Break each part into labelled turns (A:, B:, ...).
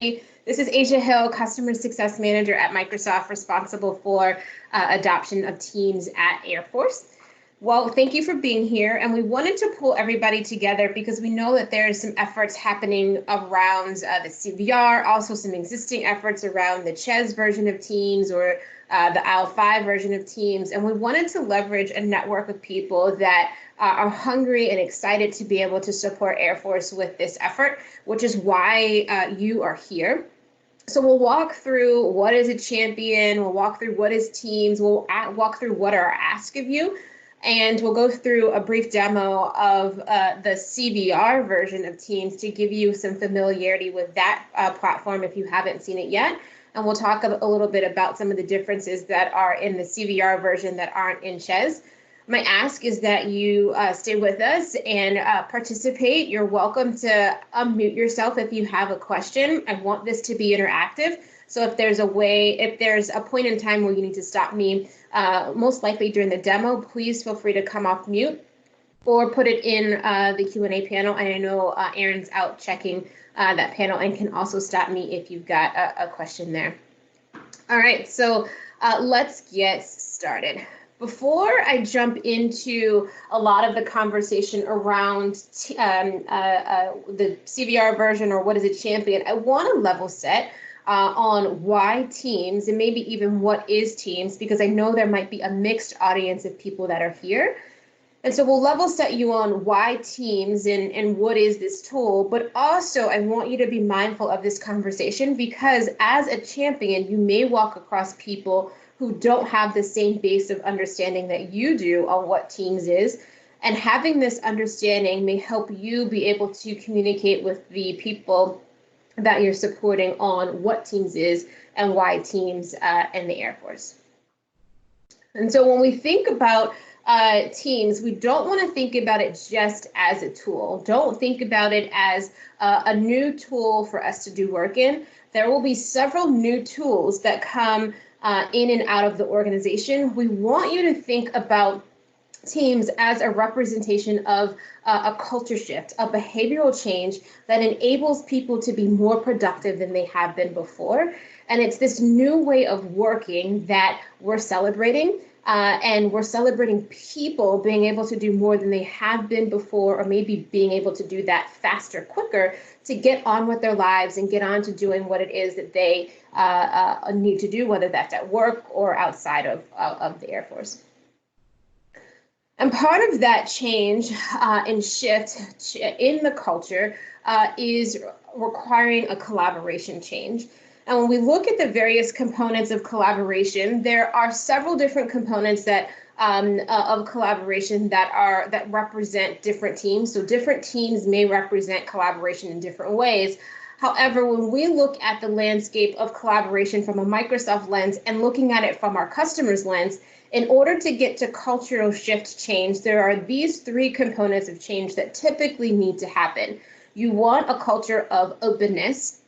A: This is Asia Hill, Customer Success Manager at Microsoft, responsible for adoption of Teams at Air Force. Well, thank you for being here. And we wanted to pull everybody together because we know that there are some efforts happening around the CVR, also some existing efforts around the CHES version of Teams or the IL5 version of Teams. And we wanted to leverage a network of people that are hungry and excited to be able to support Air Force with this effort, which is why you are here. So we'll walk through what is a champion, we'll walk through what is Teams, we'll walk through what are our ask of you, and we'll go through a brief demo of the CVR version of Teams to give you some familiarity with that platform if you haven't seen it yet. And we'll talk a little bit about some of the differences that are in the CVR version that aren't in CHES. My ask is that you stay with us and participate. You're welcome to unmute yourself if you have a question. I want this to be interactive. So if there's a point in time where you need to stop me, most likely during the demo, please feel free to come off mute or put it in the Q&A panel. And I know Aaron's out checking that panel and can also stop me if you've got a question there. All right, so let's get started. Before I jump into a lot of the conversation around the CVR version or what is a champion, I want to level set on why Teams and maybe even what is Teams, because I know there might be a mixed audience of people that are here. And so we'll level set you on why Teams and what is this tool, but also I want you to be mindful of this conversation because as a champion, you may walk across people who don't have the same base of understanding that you do on what Teams is. And having this understanding may help you be able to communicate with the people that you're supporting on what Teams is and why Teams and the Air Force. And so when we think about Teams, we don't want to think about it just as a tool. Don't think about it as a new tool for us to do work in. There will be several new tools that come in and out of the organization. We want you to think about Teams as a representation of a culture shift, a behavioral change that enables people to be more productive than they have been before. And it's this new way of working that we're celebrating. And we're celebrating people being able to do more than they have been before, or maybe being able to do that faster, quicker, to get on with their lives and get on to doing what it is that they need to do, whether that's at work or outside of the Air Force. And part of that change and shift in the culture is requiring a collaboration change. And when we look at the various components of collaboration, there are several different components that of collaboration that represent different teams. So different teams may represent collaboration in different ways. However, when we look at the landscape of collaboration from a Microsoft lens and looking at it from our customers' lens, in order to get to cultural shift change, there are these three components of change that typically need to happen. You want a culture of openness,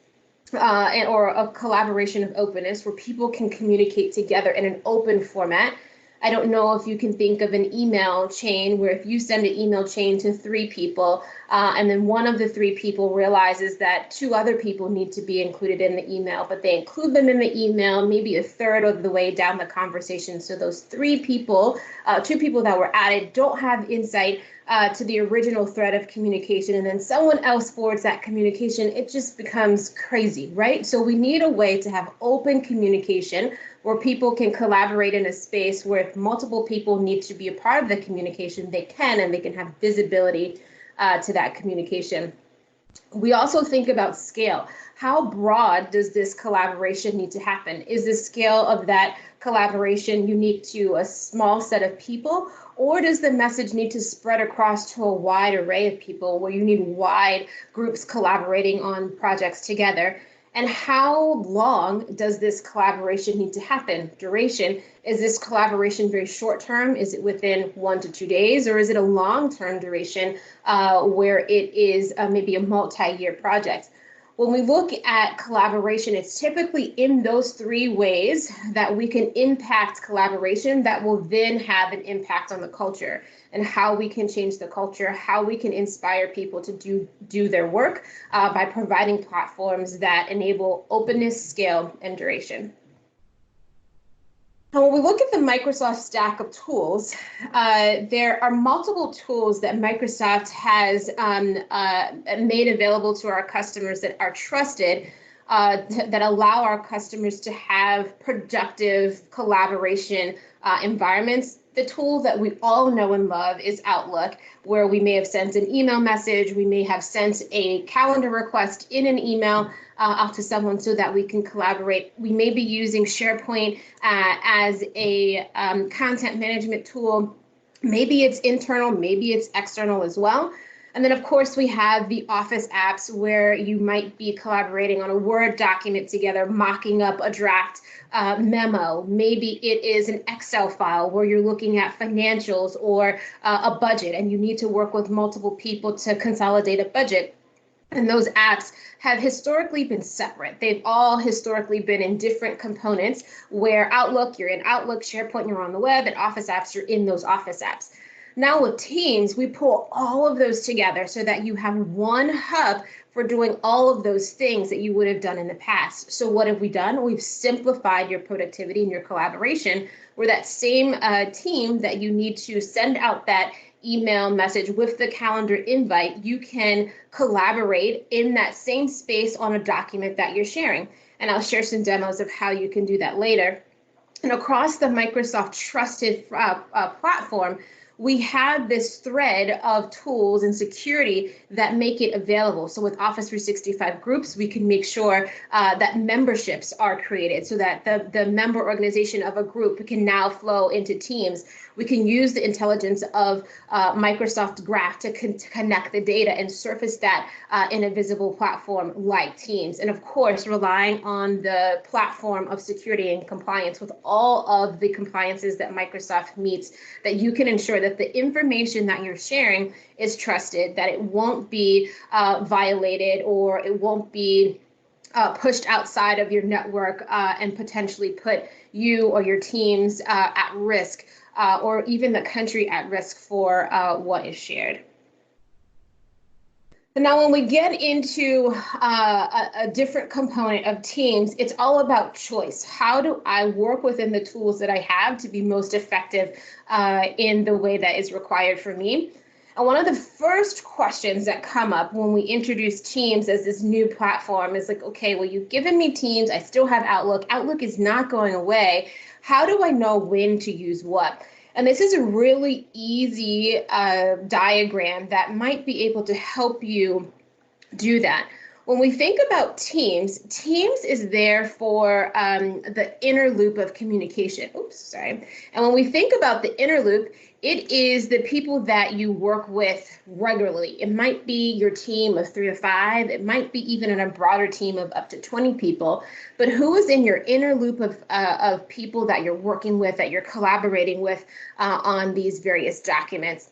A: or a collaboration of openness where people can communicate together in an open format. I don't know if you can think of an email chain where if you send an email chain to 3 people and then one of the 3 people realizes that 2 other people need to be included in the email, but they include them in the email maybe a third of the way down the conversation. So those 3 people, 2 people that were added don't have insight to the original thread of communication, and then someone else forwards that communication, it just becomes crazy, right? So we need a way to have open communication where people can collaborate in a space where if multiple people need to be a part of the communication, they can, and they can have visibility to that communication. We also think about scale. How broad does this collaboration need to happen? Is the scale of that collaboration unique to a small set of people? Or does the message need to spread across to a wide array of people where you need wide groups collaborating on projects together? And how long does this collaboration need to happen? Duration, is this collaboration very short term? Is it within 1 to 2 days? Or is it a long-term duration where it is maybe a multi-year project? When we look at collaboration, it's typically in those three ways that we can impact collaboration that will then have an impact on the culture and how we can change the culture, how we can inspire people to do their work by providing platforms that enable openness, scale, and duration. And when we look at the Microsoft stack of tools, there are multiple tools that Microsoft has made available to our customers that are trusted, that allow our customers to have productive collaboration environments. The tool that we all know and love is Outlook, where we may have sent an email message, we may have sent a calendar request in an email out to someone so that we can collaborate. We may be using SharePoint as a content management tool. Maybe it's internal, maybe it's external as well. And then, of course, we have the Office apps where you might be collaborating on a Word document together, mocking up a draft memo. Maybe it is an Excel file where you're looking at financials or a budget, and you need to work with multiple people to consolidate a budget. And those apps have historically been separate. They've all historically been in different components, where Outlook, you're in Outlook, SharePoint, you're on the web, and Office apps, you're in those Office apps. Now with Teams, we pull all of those together so that you have one hub for doing all of those things that you would have done in the past. So what have we done? We've simplified your productivity and your collaboration, where that same team that you need to send out that email message with the calendar invite, you can collaborate in that same space on a document that you're sharing. And I'll share some demos of how you can do that later. And across the Microsoft trusted platform, we have this thread of tools and security that make it available. So with Office 365 groups, we can make sure that memberships are created so that the member organization of a group can now flow into Teams. We can use the intelligence of Microsoft Graph to connect the data and surface that in a visible platform like Teams. And of course, relying on the platform of security and compliance with all of the compliances that Microsoft meets, that you can ensure that the information that you're sharing is trusted, that it won't be violated, or it won't be pushed outside of your network and potentially put you or your teams at risk, or even the country at risk for what is shared. And now when we get into a different component of Teams, it's all about choice. How do I work within the tools that I have to be most effective in the way that is required for me? And one of the first questions that come up when we introduce Teams as this new platform is like, okay, well, you've given me Teams, I still have Outlook. Outlook is not going away. How do I know when to use what? And this is a really easy diagram that might be able to help you do that. When we think about Teams, Teams is there for the inner loop of communication. Oops, sorry. And when we think about the inner loop, it is the people that you work with regularly. It might be your team of 3 to 5. It might be even in a broader team of up to 20 people. But who is in your inner loop of people that you're working with, that you're collaborating with on these various documents?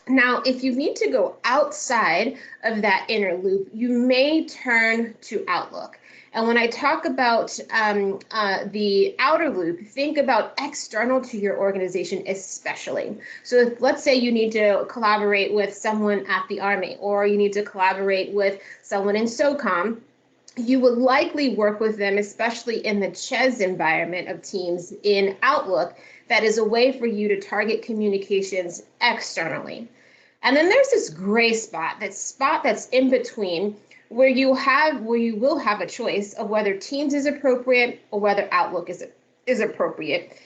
A: Now, if you need to go outside of that inner loop, you may turn to Outlook. And when I talk about the outer loop, think about external to your organization especially. So let's say you need to collaborate with someone at the Army, or you need to collaborate with someone in SOCOM. You would likely work with them, especially in the CHES environment of Teams in Outlook. That is a way for you to target communications externally. And then there's this gray spot, that spot that's in between, where you will have a choice of whether Teams is appropriate or whether Outlook is appropriate.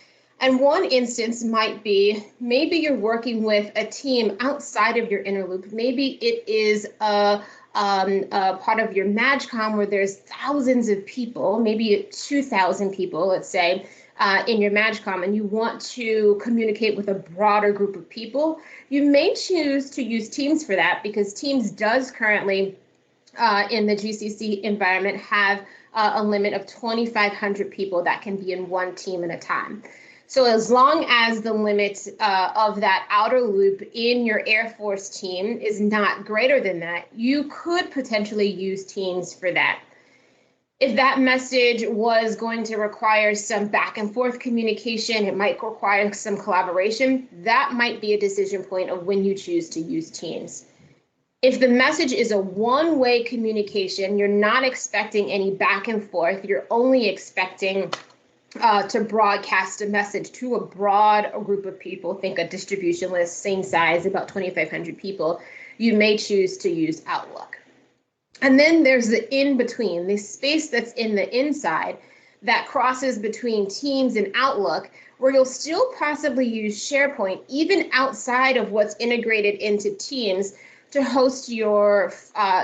A: And one instance might be, maybe you're working with a team outside of your inner loop. Maybe it is a part of your MAGCOM where there's thousands of people, maybe 2,000 people, let's say, in your MAGCOM, and you want to communicate with a broader group of people. You may choose to use Teams for that, because Teams does currently in the GCC environment have a limit of 2,500 people that can be in one team at a time. So as long as the limit of that outer loop in your Air Force team is not greater than that, you could potentially use Teams for that. If that message was going to require some back and forth communication, it might require some collaboration, that might be a decision point of when you choose to use Teams. If the message is a one-way communication, you're not expecting any back and forth, you're only expecting to broadcast a message to a broad group of people, think a distribution list, same size, about 2,500 people, you may choose to use Outlook. And then there's the in-between, the space that's in the inside that crosses between Teams and Outlook, where you'll still possibly use SharePoint, even outside of what's integrated into Teams, to host your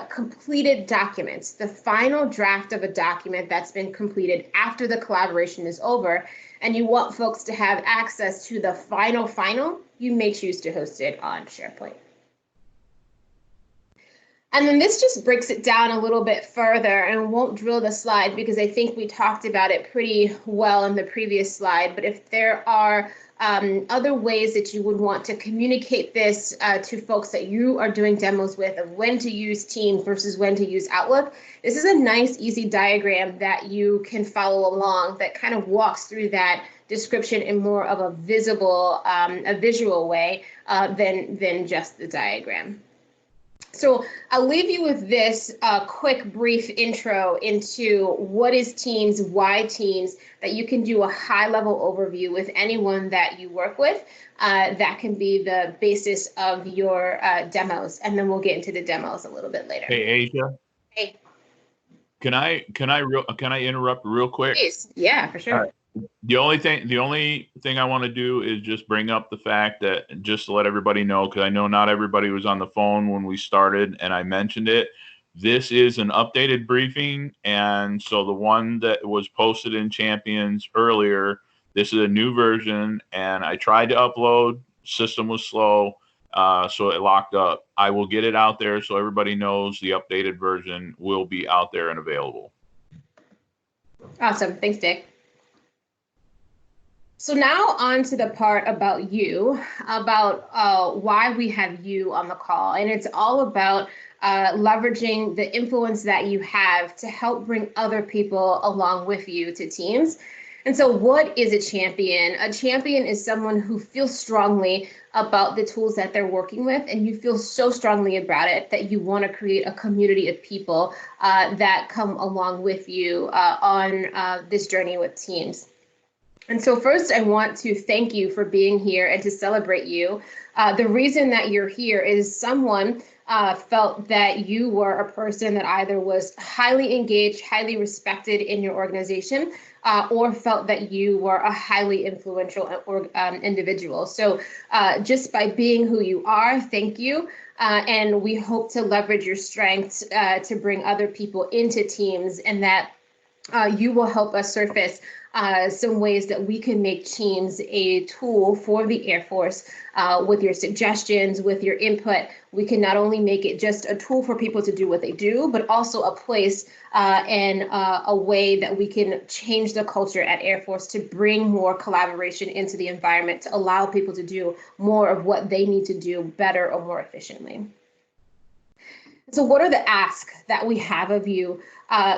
A: completed documents, the final draft of a document that's been completed after the collaboration is over, and you want folks to have access to the final, you may choose to host it on SharePoint. And then this just breaks it down a little bit further, and won't drill the slide because I think we talked about it pretty well in the previous slide. But if there are other ways that you would want to communicate this to folks that you are doing demos with of when to use Teams versus when to use Outlook, this is a nice, easy diagram that you can follow along that kind of walks through that description in more of a visible, a visual way than just the diagram. So I'll leave you with this quick, brief intro into what is Teams, why Teams, that you can do a high-level overview with anyone that you work with. That can be the basis of your demos, and then we'll get into the demos a little bit later.
B: Hey, Asia.
A: Hey.
B: Can I interrupt real quick?
A: Please. Yeah, for sure.
B: The only thing I want to do is just bring up the fact that, just to let everybody know, because I know not everybody was on the phone when we started and I mentioned it, this is an updated briefing. And so the one that was posted in Champions earlier, this is a new version, and I tried to upload, system was slow, so it locked up. I will get it out there so everybody knows the updated version will be out there and available.
A: Awesome. Thanks, Dick. So now on to the part about you, about why we have you on the call. And it's all about leveraging the influence that you have to help bring other people along with you to Teams. And so what is a champion? A champion is someone who feels strongly about the tools that they're working with, and you feel so strongly about it that you want to create a community of people that come along with you on this journey with Teams. And so first, I want to thank you for being here and to celebrate you. The reason that you're here is someone felt that you were a person that either was highly engaged, highly respected in your organization, or felt that you were a highly influential individual. So just by being who you are, thank you. And we hope to leverage your strengths to bring other people into Teams, and that you will help us surface some ways that we can make Teams a tool for the Air Force. With your suggestions, with your input, we can not only make it just a tool for people to do what they do, but also a place and a way that we can change the culture at Air Force to bring more collaboration into the environment, to allow people to do more of what they need to do better or more efficiently. So what are the asks that we have of you?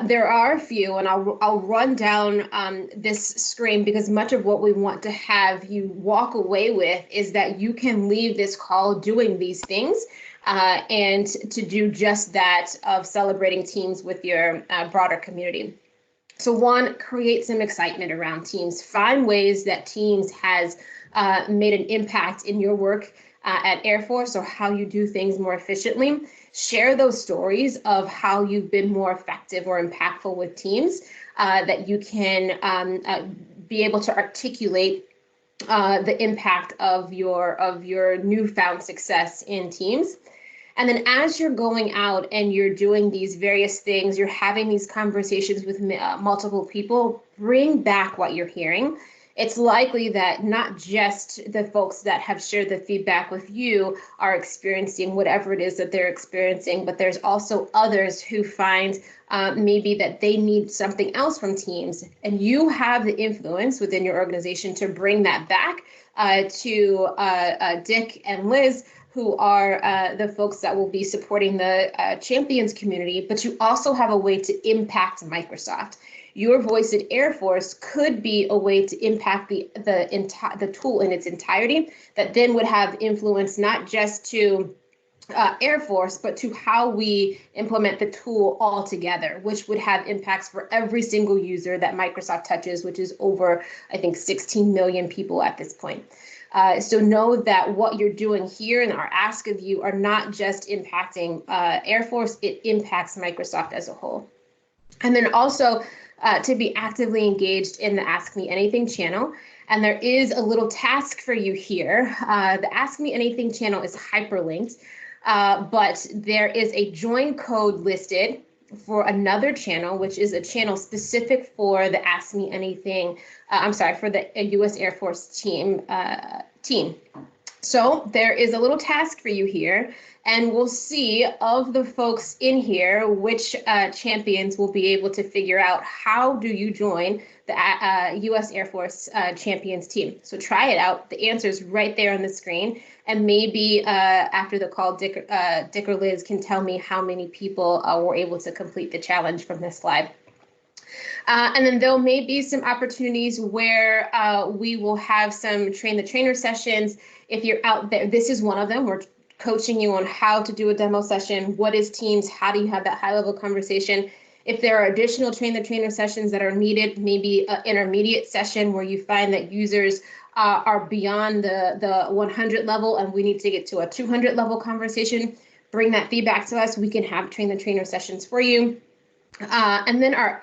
A: There are a few, and I'll run down this screen because much of what we want to have you walk away with is that you can leave this call doing these things and to do just that of celebrating Teams with your broader community. So one, create some excitement around Teams. Find ways that Teams has made an impact in your work at Air Force or how you do things more efficiently. Share those stories of how you've been more effective or impactful with Teams, that you can be able to articulate the impact of your newfound success in Teams. And then as you're going out and you're doing these various things, you're having these conversations with multiple people, bring back what you're hearing. it's likely that not just the folks that have shared the feedback with you are experiencing whatever it is that they're experiencing, but there's also others who find maybe that they need something else from teams, and you have the influence within your organization to bring that back to Dick and Liz, who are the folks that will be supporting the champions community, but you also have a way to impact Microsoft. Your voice at Air Force could be a way to impact the tool in its entirety, that then would have influence not just to Air Force, but to how we implement the tool altogether, which would have impacts for every single user that Microsoft touches, which is over, I think, 16 million people at this point. So know that what you're doing here and our ask of you are not just impacting Air Force, it impacts Microsoft as a whole. And then also to be actively engaged in the Ask Me Anything channel. And there is a little task for you here. The Ask Me Anything channel is hyperlinked, but there is a join code listed for another channel, which is a channel specific for the Ask Me Anything, for the US Air Force team. So there is a little task for you here, and we'll see of the folks in here, which champions will be able to figure out how do you join the US Air Force champions team. So try it out. The answer is right there on the screen. And maybe after the call, Dick or Liz can tell me how many people were able to complete the challenge from this slide. And then there may be some opportunities where we will have some train the trainer sessions. If you're out there, this is one of them. We're coaching you on how to do a demo session. What is Teams? How do you have that high level conversation? If there are additional train the trainer sessions that are needed, maybe an intermediate session where you find that users are beyond the 100 level and we need to get to a 200 level conversation, bring that feedback to us. We can have train the trainer sessions for you. And then our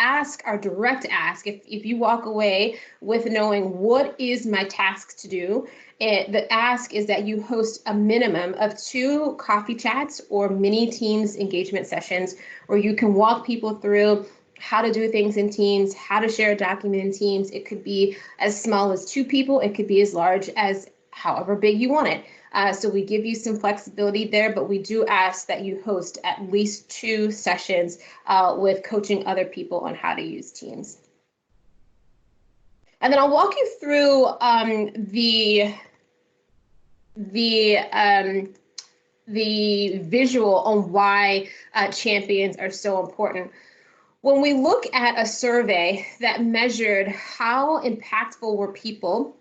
A: direct ask, if you walk away with knowing what is my task to do, the ask is that you host a minimum of 2 coffee chats or mini Teams engagement sessions where you can walk people through how to do things in Teams, how to share a document in Teams. It could be as small as 2 people. It could be as large as however big you want it. So we give you some flexibility there, but we do ask that you host at least 2 sessions with coaching other people on how to use Teams. And then I'll walk you through the visual on why champions are so important. When we look at a survey that measured how impactful were people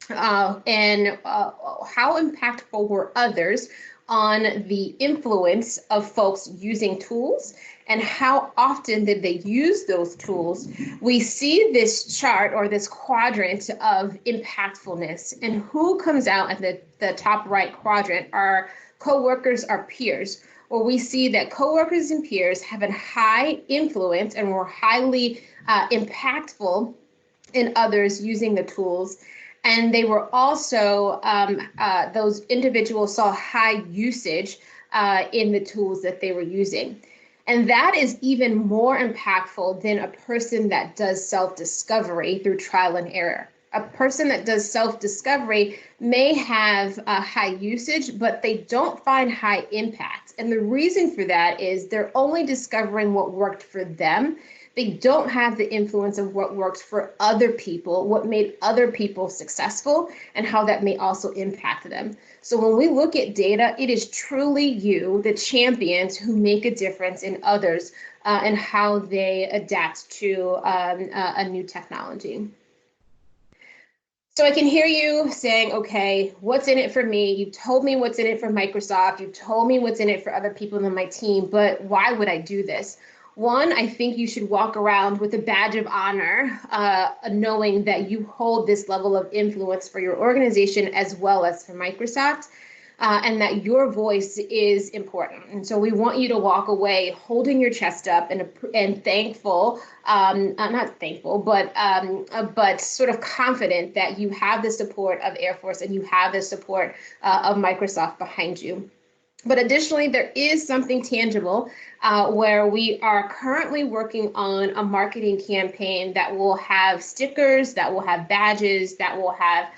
A: and how impactful were others on the influence of folks using tools and how often did they use those tools, we see this chart or this quadrant of impactfulness. And who comes out at the top right quadrant are coworkers, are peers, where we see that coworkers and peers have a high influence and were highly impactful in others using the tools. And they were also, those individuals saw high usage in the tools that they were using. And that is even more impactful than a person that does self-discovery through trial and error. A person that does self-discovery may have high usage, but they don't find high impact. And the reason for that is they're only discovering what worked for them. They don't have the influence of what worked for other people, what made other people successful, and how that may also impact them. So when we look at data, it is truly you, the champions, who make a difference in others and how they adapt to a new technology. So I can hear you saying, okay, what's in it for me? You told me what's in it for Microsoft. You told me what's in it for other people in my team, but why would I do this? One, I think you should walk around with a badge of honor, knowing that you hold this level of influence for your organization as well as for Microsoft, and that your voice is important. And so we want you to walk away holding your chest up and thankful, not thankful, but sort of confident that you have the support of Air Force and you have the support of Microsoft behind you. But additionally, there is something tangible where we are currently working on a marketing campaign that will have stickers, that will have badges, that will have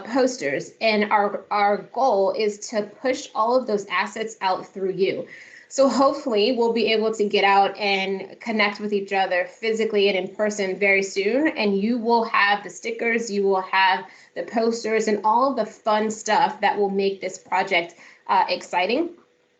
A: posters. And our goal is to push all of those assets out through you. So hopefully we'll be able to get out and connect with each other physically and in person very soon. And you will have the stickers, you will have the posters, and all the fun stuff that will make this project exciting.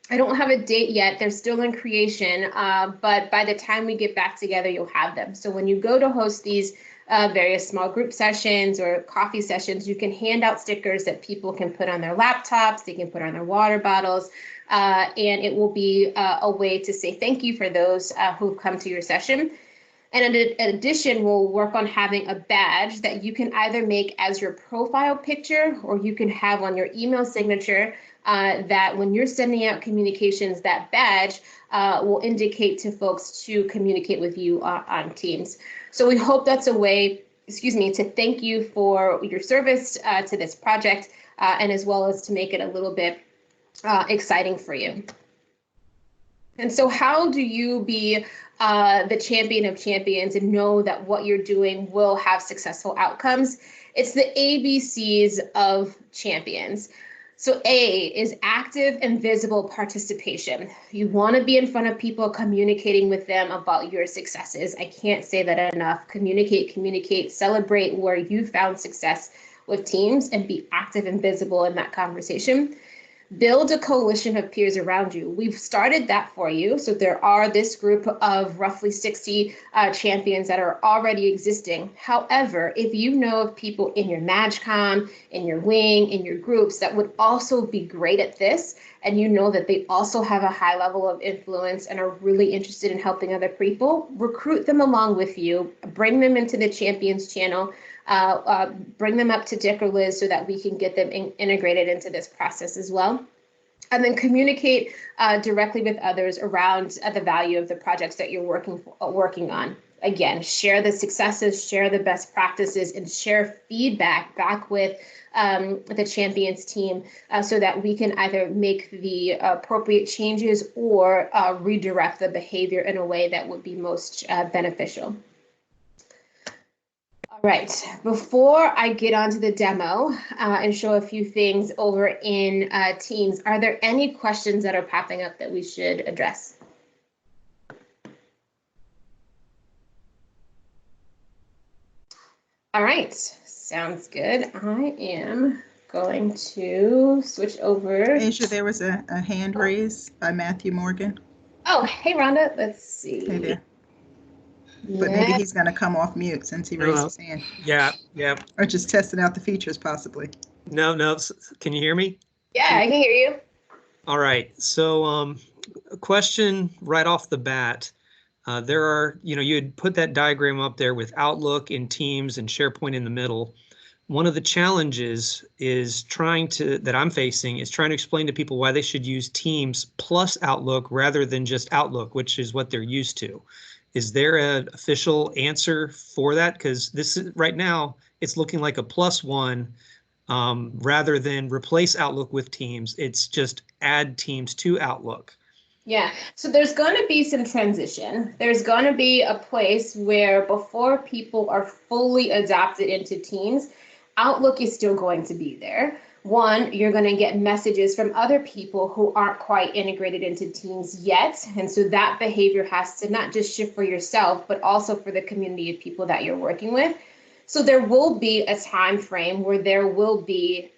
A: I don't have a date yet. They're still in creation, but by the time we get back together, you'll have them. So when you go to host these various small group sessions or coffee sessions, you can hand out stickers that people can put on their laptops, they can put on their water bottles, and it will be a way to say thank you for those who've come to your session. And in addition, we'll work on having a badge that you can either make as your profile picture, or you can have on your email signature that when you're sending out communications, that badge will indicate to folks to communicate with you on Teams. So we hope that's a way, to thank you for your service to this project, and as well as to make it a little bit exciting for you. And so how do you be the champion of champions and know that what you're doing will have successful outcomes? It's the ABCs of champions. So A is active and visible participation. You want to be in front of people, communicating with them about your successes. I can't say that enough. Communicate, celebrate where you found success with teams, and be active and visible in that conversation. Build a coalition of peers around you. We've started that for you. So there are this group of roughly 60 champions that are already existing. However, if you know of people in your MAGCOM, in your wing, in your groups that would also be great at this, and you know that they also have a high level of influence and are really interested in helping other people, recruit them along with you, bring them into the Champions channel, bring them up to Dick or Liz so that we can get them integrated into this process as well. And then communicate directly with others around the value of the projects that you're working on. Again, share the successes, share the best practices, and share feedback back with the Champions team so that we can either make the appropriate changes or redirect the behavior in a way that would be most beneficial. All right, before I get onto the demo and show a few things over in Teams, are there any questions that are popping up that we should address? All right, sounds good. I am going to switch over.
C: Asia, there was a hand raised by Matthew Morgan.
A: Oh, hey, Rhonda, let's see.
C: Hey there. But maybe he's going to come off mute since he raised his hand.
D: Yeah.
C: Or just testing out the features, possibly.
D: No. Can you hear me?
A: Yeah, I can hear you.
D: All right. So a question right off the bat. There are, you had put that diagram up there with Outlook and Teams and SharePoint in the middle. One of the challenges is that I'm facing is trying to explain to people why they should use Teams plus Outlook rather than just Outlook, which is what they're used to. Is there an official answer for that? Because this is right now, it's looking like a +1 rather than replace Outlook with Teams. It's just add Teams to Outlook.
A: Yeah, so there's going to be some transition. There's going to be a place where before people are fully adopted into Teams, Outlook is still going to be there. One, you're going to get messages from other people who aren't quite integrated into Teams yet. And so that behavior has to not just shift for yourself, but also for the community of people that you're working with. So there will be a time frame where there will be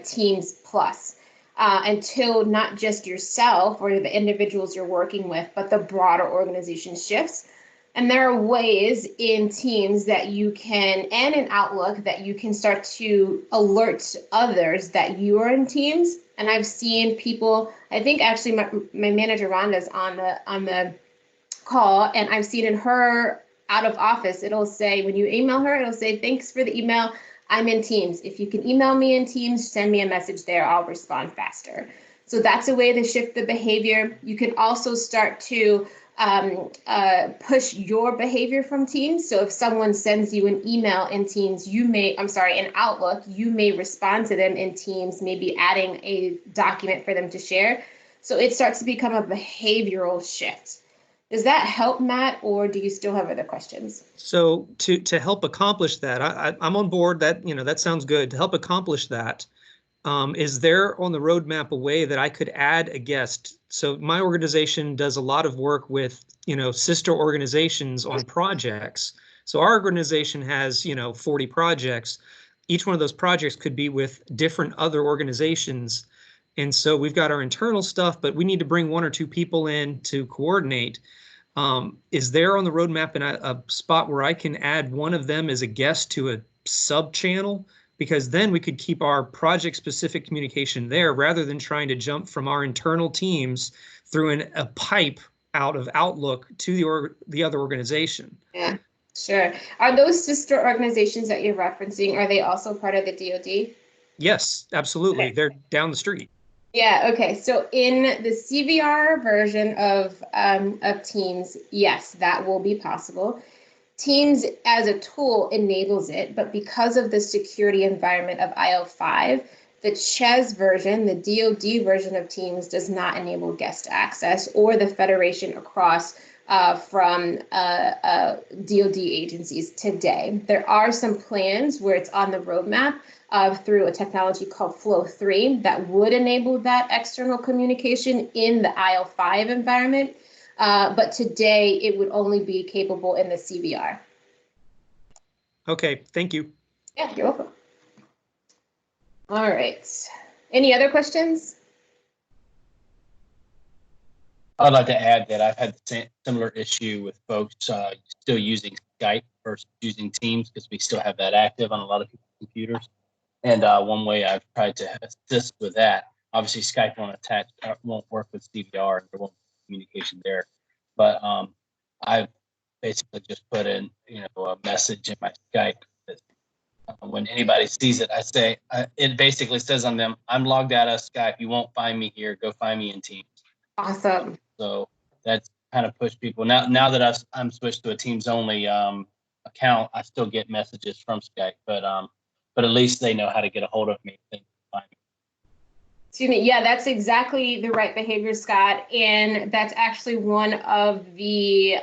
A: Teams Plus until not just yourself or the individuals you're working with, but the broader organization shifts. And there are ways in Teams that you can, and in Outlook, that you can start to alert others that you are in Teams. And I've seen people, I think actually my manager Rhonda's on the call, and I've seen in her out of office, it'll say, when you email her, it'll say, thanks for the email, I'm in Teams. If you can email me in Teams, send me a message there, I'll respond faster. So that's a way to shift the behavior. You can also start to push your behavior from Teams. So if someone sends you an email in Teams, in Outlook, you may respond to them in Teams, maybe adding a document for them to share. So it starts to become a behavioral shift. Does that help, Matt, or do you still have other questions?
D: So to help accomplish that, I'm on board. That that sounds good. To help accomplish that, is there on the roadmap a way that I could add a guest? So my organization does a lot of work with sister organizations on projects. So our organization has 40 projects. Each one of those projects could be with different other organizations. And so we've got our internal stuff, but we need to bring one or two people in to coordinate. Is there on the roadmap a spot where I can add one of them as a guest to a sub channel? Because then we could keep our project specific communication there rather than trying to jump from our internal teams through a pipe out of Outlook to the other organization.
A: Yeah, sure. Are those sister organizations that you're referencing, are they also part of the DoD?
D: Yes, absolutely.
A: Okay.
D: They're down the street.
A: Yeah, okay. So in the CVR version of Teams, yes, that will be possible. Teams as a tool enables it, but because of the security environment of IO5, the CHES version, the DoD version of Teams, does not enable guest access, or the federation across from DoD agencies today. There are some plans where it's on the roadmap through a technology called Flow 3 that would enable that external communication in the IO5 environment. But today it would only be capable in the CVR.
D: Okay, thank you.
A: Yeah, you're welcome. All right. Any other questions?
E: I'd like to add that I've had the similar issue with folks still using Skype versus using Teams because we still have that active on a lot of people's computers. And one way I've tried to assist with that, obviously Skype won't work with CVR, and there won't be communication there. But I've basically just put in, a message in my Skype that when anybody sees it, I say, it basically says on them, I'm logged out of Skype. You won't find me here. Go find me in Teams.
A: Awesome.
E: So that's kind of pushed people. Now that I'm switched to a Teams only account, I still get messages from Skype, but at least they know how to get a hold of me. They can find me.
A: Excuse me. Yeah, that's exactly the right behavior, Scott. And that's actually one of the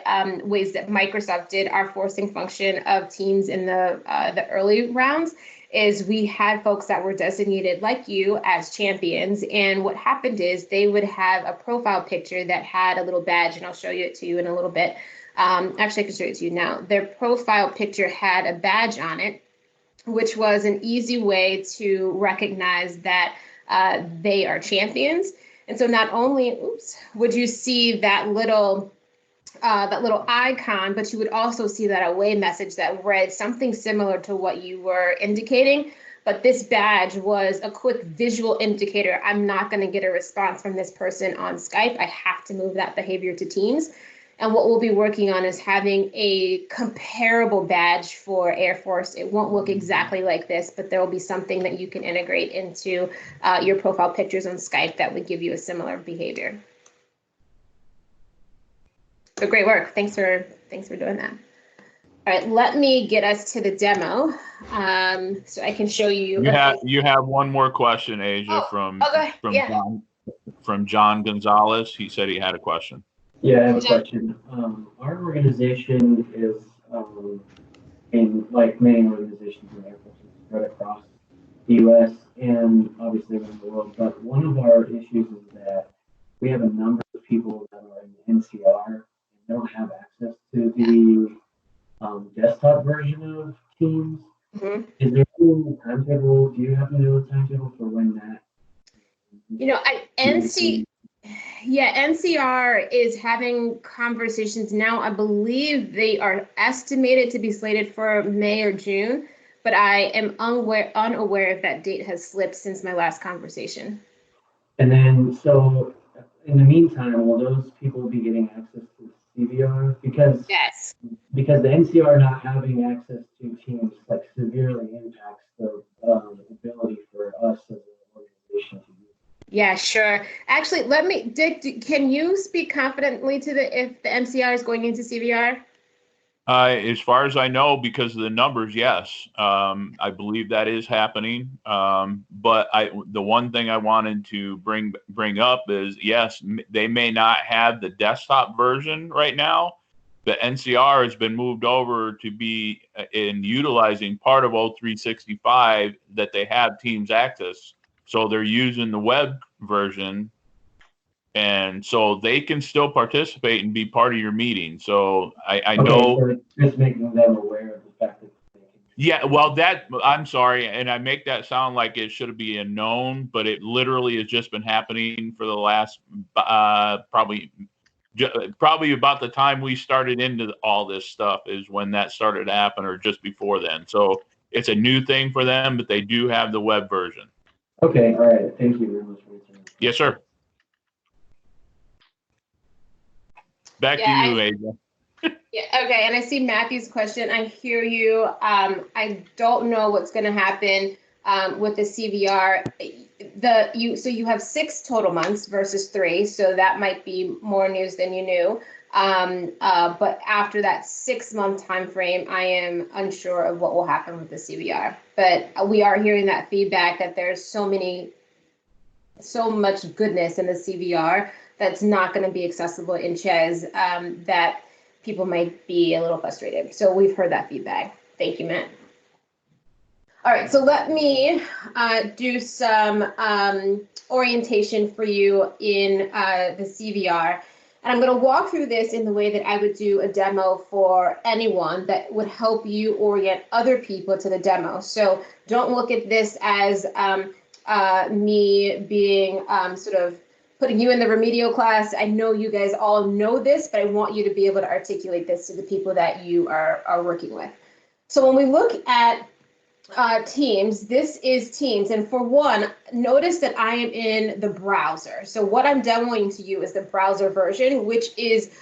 A: ways that Microsoft did our forcing function of Teams in the early rounds. Is we had folks that were designated like you as champions. And what happened is they would have a profile picture that had a little badge, and I'll show you it to you in a little bit. Actually, I can show it to you now. Their profile picture had a badge on it, which was an easy way to recognize that they are champions. And so not only, would you see that little icon, but you would also see that away message that read something similar to what you were indicating. But this badge was a quick visual indicator. I'm not going to get a response from this person on Skype. I have to move that behavior to Teams. And what we'll be working on is having a comparable badge for Air Force. It won't look exactly like this, but there will be something that you can integrate into your profile pictures on Skype that would give you a similar behavior. So great work. Thanks for doing that. All right, let me get us to the demo so I can show you.
B: You have one more question, Asia, from John Gonzalez. He said he had a question.
F: Yeah, I have a question. Our organization is in like many organizations in Air Force spread across the U.S. and obviously around the world. But one of our issues is that we have a number of people that are in NCR and don't have access to the desktop version of Teams. Mm-hmm. Is there any timetable? Do you happen to know a timetable for when that?
A: NCR is having conversations now. I believe they are estimated to be slated for May or June, but I am unaware if that date has slipped since my last conversation.
F: And then, so in the meantime, will those people be getting access to CVR? Because the NCR not having access to Teams like severely impacts the ability for us as an organization to use.
A: Yeah, sure. Actually, Dick, can you speak confidently to if the MCR is going into CVR?
B: As far as I know, because of the numbers, yes, I believe that is happening. But the one thing I wanted to bring up is, yes, they may not have the desktop version right now. The NCR has been moved over to be in utilizing part of O365 that they have Teams access. So they're using the web version. And so they can still participate and be part of your meeting. So I know.
F: So it's just making them aware of the fact that they can.
B: Yeah, well, I'm sorry, and I make that sound like it should be a known, but it literally has just been happening for the last probably about the time we started into all this stuff is when that started to happen, or just before then. So it's a new thing for them, but they do have the web version.
F: Okay, all right. Thank you very much for answering.
B: Yes, sir. Back to you, Asia.
A: Yeah, okay, and I see Matthew's question. I hear you. I don't know what's going to happen with the CVR. So you have 6 total months versus 3, so that might be more news than you knew. But after that 6-month time frame, I am unsure of what will happen with the CVR. But we are hearing that feedback that there's so much goodness in the CVR that's not going to be accessible in Ches, that people might be a little frustrated. So we've heard that feedback. Thank you, Matt. All right, so let me do some orientation for you in the CVR. And I'm going to walk through this in the way that I would do a demo for anyone that would help you orient other people to the demo. So don't look at this as me being sort of putting you in the remedial class. I know you guys all know this, but I want you to be able to articulate this to the people that you are working with. So when we look at Teams, this is Teams. And for one, notice that I am in the browser. So what I'm demoing to you is the browser version, which is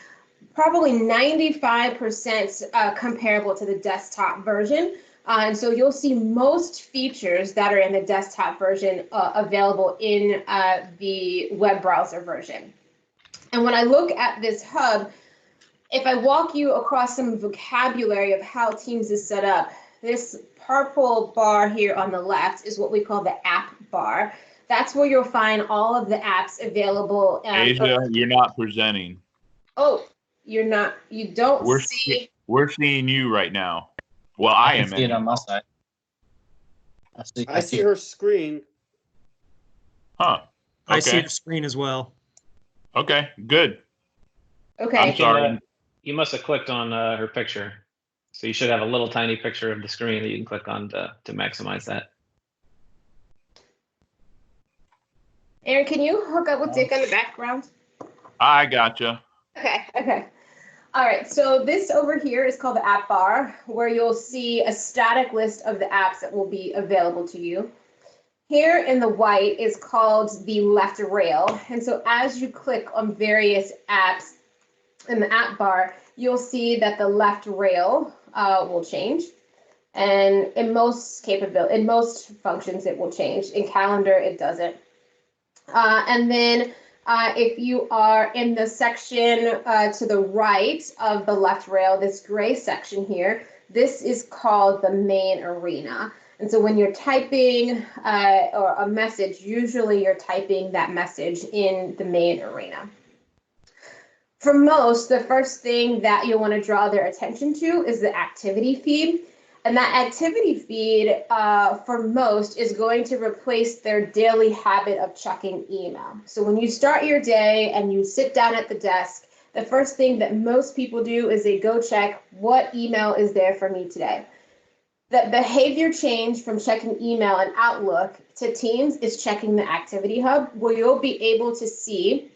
A: probably 95% comparable to the desktop version. And so you'll see most features that are in the desktop version available in the web browser version. And when I look at this hub, if I walk you across some vocabulary of how Teams is set up, this purple bar here on the left is what we call the app bar. That's where you'll find all of the apps available.
B: Asia, you're not presenting.
A: Oh, you're not, you don't see.
B: We're seeing you right now. Well, I am.
E: See it on my side.
G: I see her screen.
B: Huh. Okay.
D: I see the screen as well.
B: Okay, good.
A: Okay.
B: I'm sorry.
H: You must have clicked on her picture. So you should have a little tiny picture of the screen that you can click on to maximize that.
A: Aaron, can you hook up with Dick on the background?
B: I gotcha.
A: Okay. All right, so this over here is called the app bar, where you'll see a static list of the apps that will be available to you. Here in the white is called the left rail. And so as you click on various apps in the app bar, you'll see that the left rail will change. And in most functions, it will change. In calendar, it doesn't. And then if you are in the section to the right of the left rail, this gray section here, this is called the main arena. And so when you're typing or a message, usually you're typing that message in the main arena. For most, the first thing that you'll want to draw their attention to is the activity feed. And that activity feed for most is going to replace their daily habit of checking email. So when you start your day and you sit down at the desk, the first thing that most people do is they go check what email is there for me today. The behavior change from checking email and Outlook to Teams is checking the activity hub, where you'll be able to see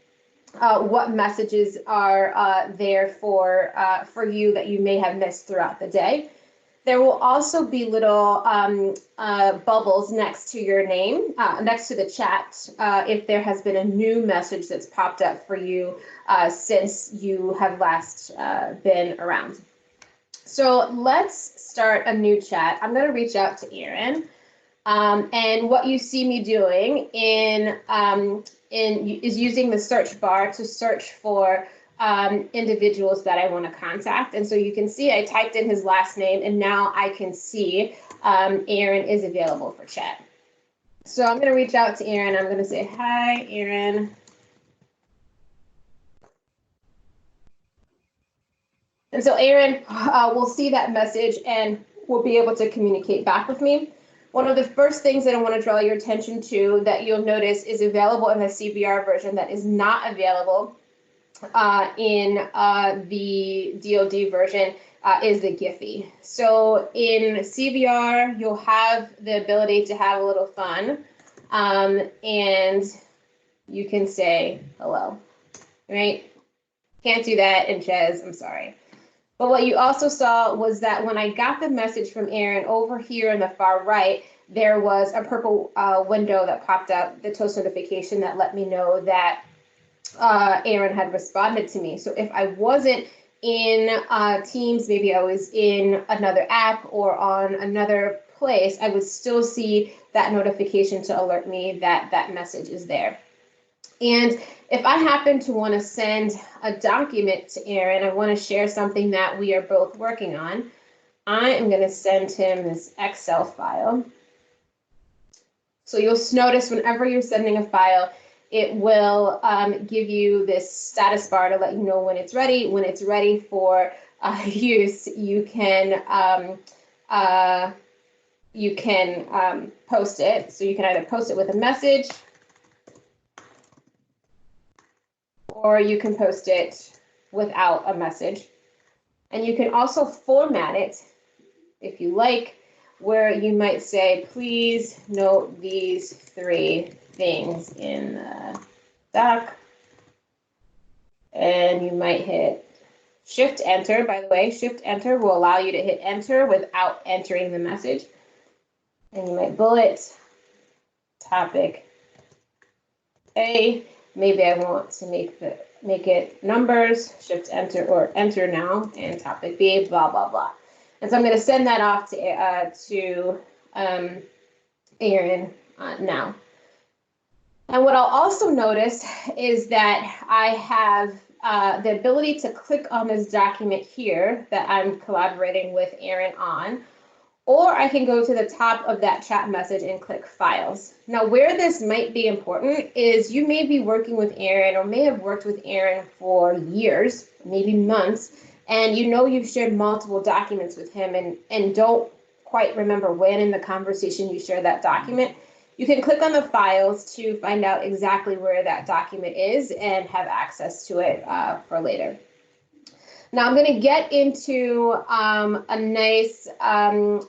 A: what messages are there for you that you may have missed throughout the day. There will also be little bubbles next to your name, next to the chat, if there has been a new message that's popped up for you since you have last been around. So let's start a new chat. I'm going to reach out to Aaron. And what you see me doing is using the search bar to search for individuals that I want to contact. And so you can see I typed in his last name, and now I can see Aaron is available for chat. So I'm going to reach out to Aaron. I'm going to say, hi, Aaron. And so Aaron will see that message and will be able to communicate back with me. One of the first things that I want to draw your attention to that you'll notice is available in the CBR version that is not available in the DoD version is the Giphy. So in CBR, you'll have the ability to have a little fun, and you can say hello, right? Can't do that in Ches, I'm sorry. But what you also saw was that when I got the message from Aaron over here in the far right, there was a purple window that popped up, the toast notification that let me know that Aaron had responded to me. So if I wasn't in Teams, maybe I was in another app or on another place, I would still see that notification to alert me that that message is there. And if I happen to want to send a document to Aaron, I want to share something that we are both working on, I am going to send him this Excel file. So you'll notice whenever you're sending a file, it will give you this status bar to let you know when it's ready. When it's ready for use, you can post it. So you can either post it with a message, or you can post it without a message. And you can also format it, if you like, where you might say, please note these 3 things in the doc. And you might hit Shift Enter. By the way, Shift Enter will allow you to hit Enter without entering the message. And you might bullet topic A. Maybe I want to make it numbers, Shift Enter, or Enter now, and topic B, blah, blah, blah. And so I'm going to send that off to Aaron now. And what I'll also notice is that I have the ability to click on this document here that I'm collaborating with Aaron on, or I can go to the top of that chat message and click Files. Now, where this might be important is you may be working with Aaron or may have worked with Aaron for years, maybe months, and you know you've shared multiple documents with him and don't quite remember when in the conversation you shared that document. You can click on the files to find out exactly where that document is and have access to it for later. Now I'm going to get into a nice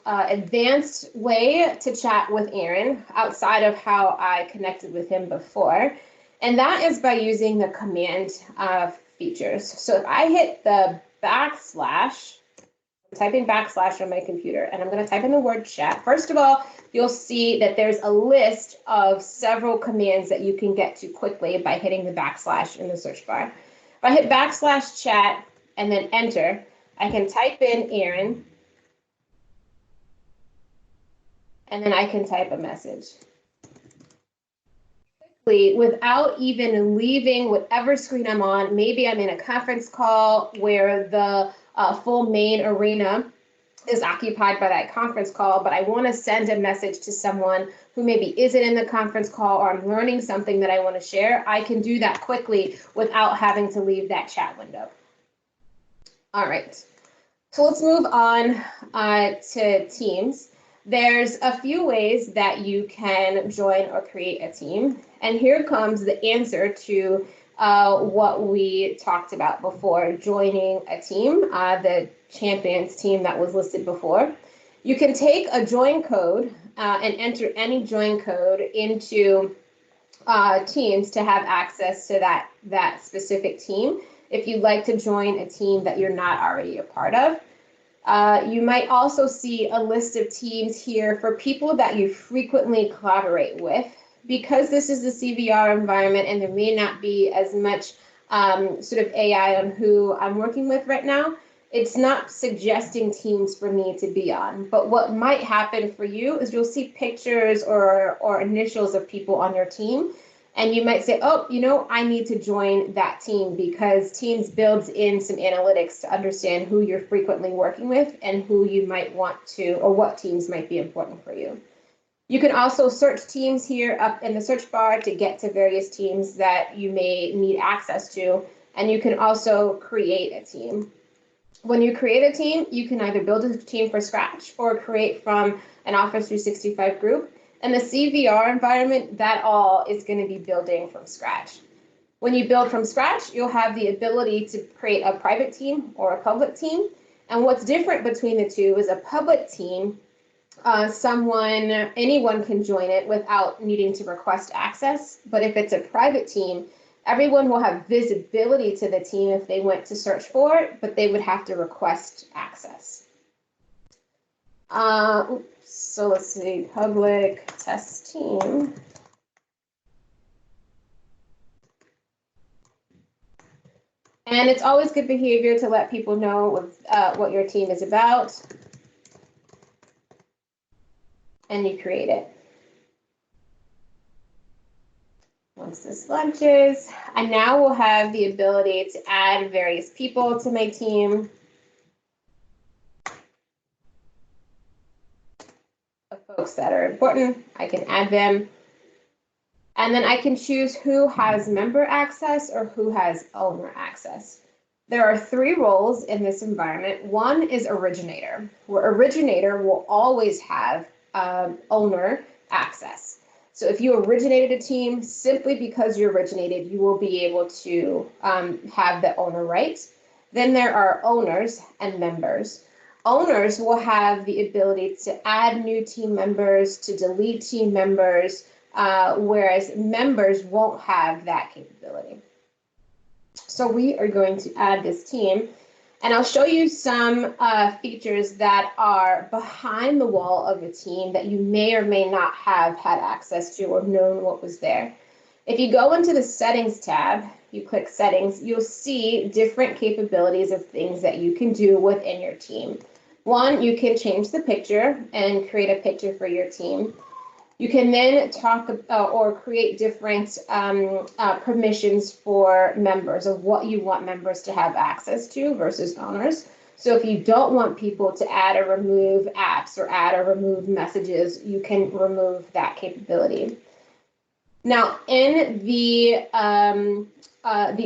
A: advanced way to chat with Aaron outside of how I connected with him before. And that is by using the command features. So if I hit the backslash, I'm typing backslash on my computer, and I'm going to type in the word chat. First of all, you'll see that there's a list of several commands that you can get to quickly by hitting the backslash in the search bar. If I hit backslash chat and then enter, I can type in Aaron, and then I can type a message. Without even leaving whatever screen I'm on. Maybe I'm in a conference call where the full main arena is occupied by that conference call, but I want to send a message to someone who maybe isn't in the conference call, or I'm learning something that I want to share. I can do that quickly without having to leave that chat window. All right, so let's move on to Teams. There's a few ways that you can join or create a team. And here comes the answer to what we talked about before, joining a team, the champions team that was listed before. You can take a join code and enter any join code into Teams to have access to that specific team if you'd like to join a team that you're not already a part of. You might also see a list of teams here for people that you frequently collaborate with. Because this is the CBR environment and there may not be as much sort of AI on who I'm working with right now, it's not suggesting teams for me to be on. But what might happen for you is you'll see pictures or initials of people on your team. And you might say, oh, I need to join that team, because Teams builds in some analytics to understand who you're frequently working with and who you might want to, or what teams might be important for you. You can also search teams here up in the search bar to get to various teams that you may need access to. And you can also create a team. When you create a team, you can either build a team from scratch or create from an Office 365 group. And the CVR environment, that all is going to be building from scratch. When you build from scratch, you'll have the ability to create a private team or a public team. And what's different between the two is a public team, anyone can join it without needing to request access. But if it's a private team, everyone will have visibility to the team if they went to search for it, but they would have to request access. So let's see, public test team. And it's always good behavior to let people know what your team is about. And you create it. Once this launches, I now will have the ability to add various people to my team. Of folks that are important, I can add them. And then I can choose who has member access or who has owner access. There are 3 roles in this environment. One is originator, where originator will always have owner access. So if you originated a team, simply because you originated, you will be able to have the owner rights. Then there are owners and members. Owners will have the ability to add new team members, to delete team members, whereas members won't have that capability. So we are going to add this team, and I'll show you some features that are behind the wall of a team that you may or may not have had access to or known what was there. If you go into the settings tab, you click settings, you'll see different capabilities of things that you can do within your team. One, you can change the picture and create a picture for your team. You can then talk or create different permissions for members of what you want members to have access to versus owners. So if you don't want people to add or remove apps or add or remove messages, you can remove that capability. Now, in the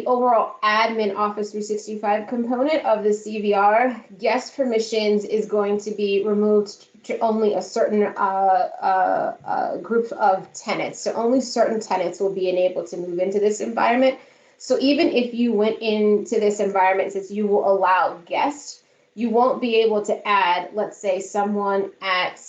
A: overall admin Office 365 component of the CVR, guest permissions is going to be removed to only a certain group of tenants. So only certain tenants will be enabled to move into this environment. So even if you went into this environment and says you will allow guests, you won't be able to add, let's say, someone at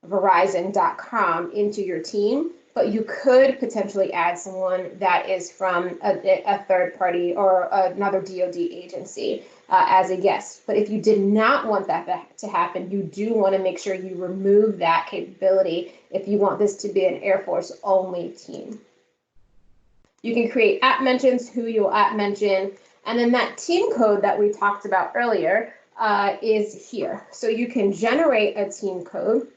A: Verizon.com into your team, but you could potentially add someone that is from a third party or another DoD agency as a guest. But if you did not want that to happen, you do want to make sure you remove that capability if you want this to be an Air Force only team. You can create app mentions, who you'll app mention, and then that team code that we talked about earlier is here. So you can generate a team code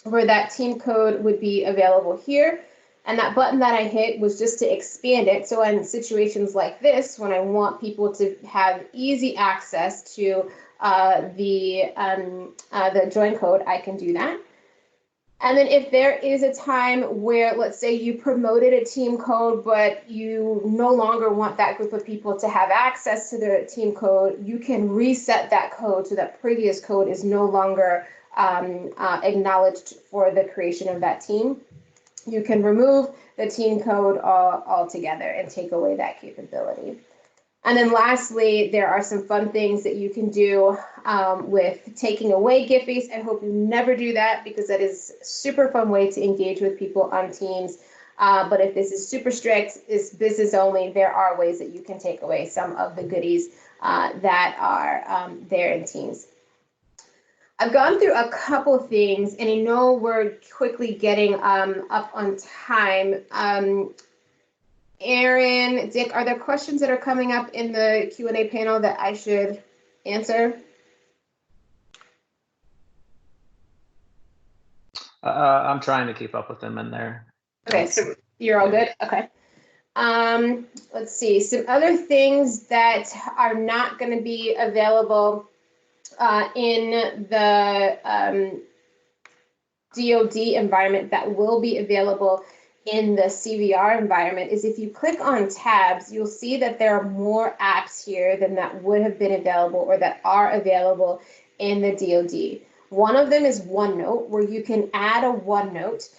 A: where that team code would be available here. And that button that I hit was just to expand it. So in situations like this, when I want people to have easy access to the join code, I can do that. And then if there is a time where, let's say you promoted a team code, but you no longer want that group of people to have access to the team code, you can reset that code so that previous code is no longer acknowledged for the creation of that team. You can remove the team code altogether and take away that capability. And then lastly, there are some fun things that you can do with taking away Giphies. I hope you never do that because that is a super fun way to engage with people on Teams. But if this is super strict, is business only, there are ways that you can take away some of the goodies that are there in Teams. I've gone through a couple of things, and I know we're quickly getting up on time. Aaron, Dick, are there questions that are coming up in the Q&A panel that I should answer?
H: I'm trying to keep up with them in there.
A: Okay, so you're all good? Okay. Let's see, some other things that are not going to be available in the DoD environment that will be available in the CVR environment is if you click on tabs, you'll see that there are more apps here than that would have been available or that are available in the DoD. One of them is OneNote, where you can add a OneNote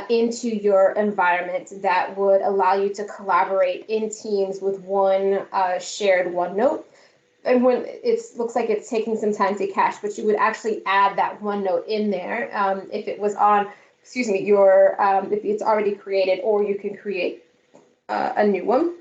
A: into your environment that would allow you to collaborate in teams with one shared OneNote. And when it looks like it's taking some time to cache, but you would actually add that OneNote in there if it was on, excuse me, your if it's already created, or you can create a new one.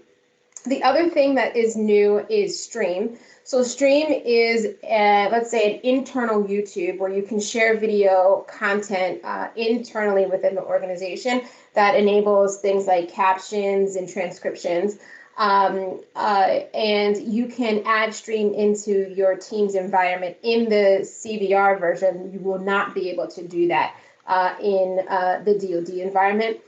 A: The other thing that is new is Stream. So Stream is, let's say, an internal YouTube where you can share video content internally within the organization that enables things like captions and transcriptions. And you can add Stream into your team's environment. In the CVR version, you will not be able to do that in the DoD environment.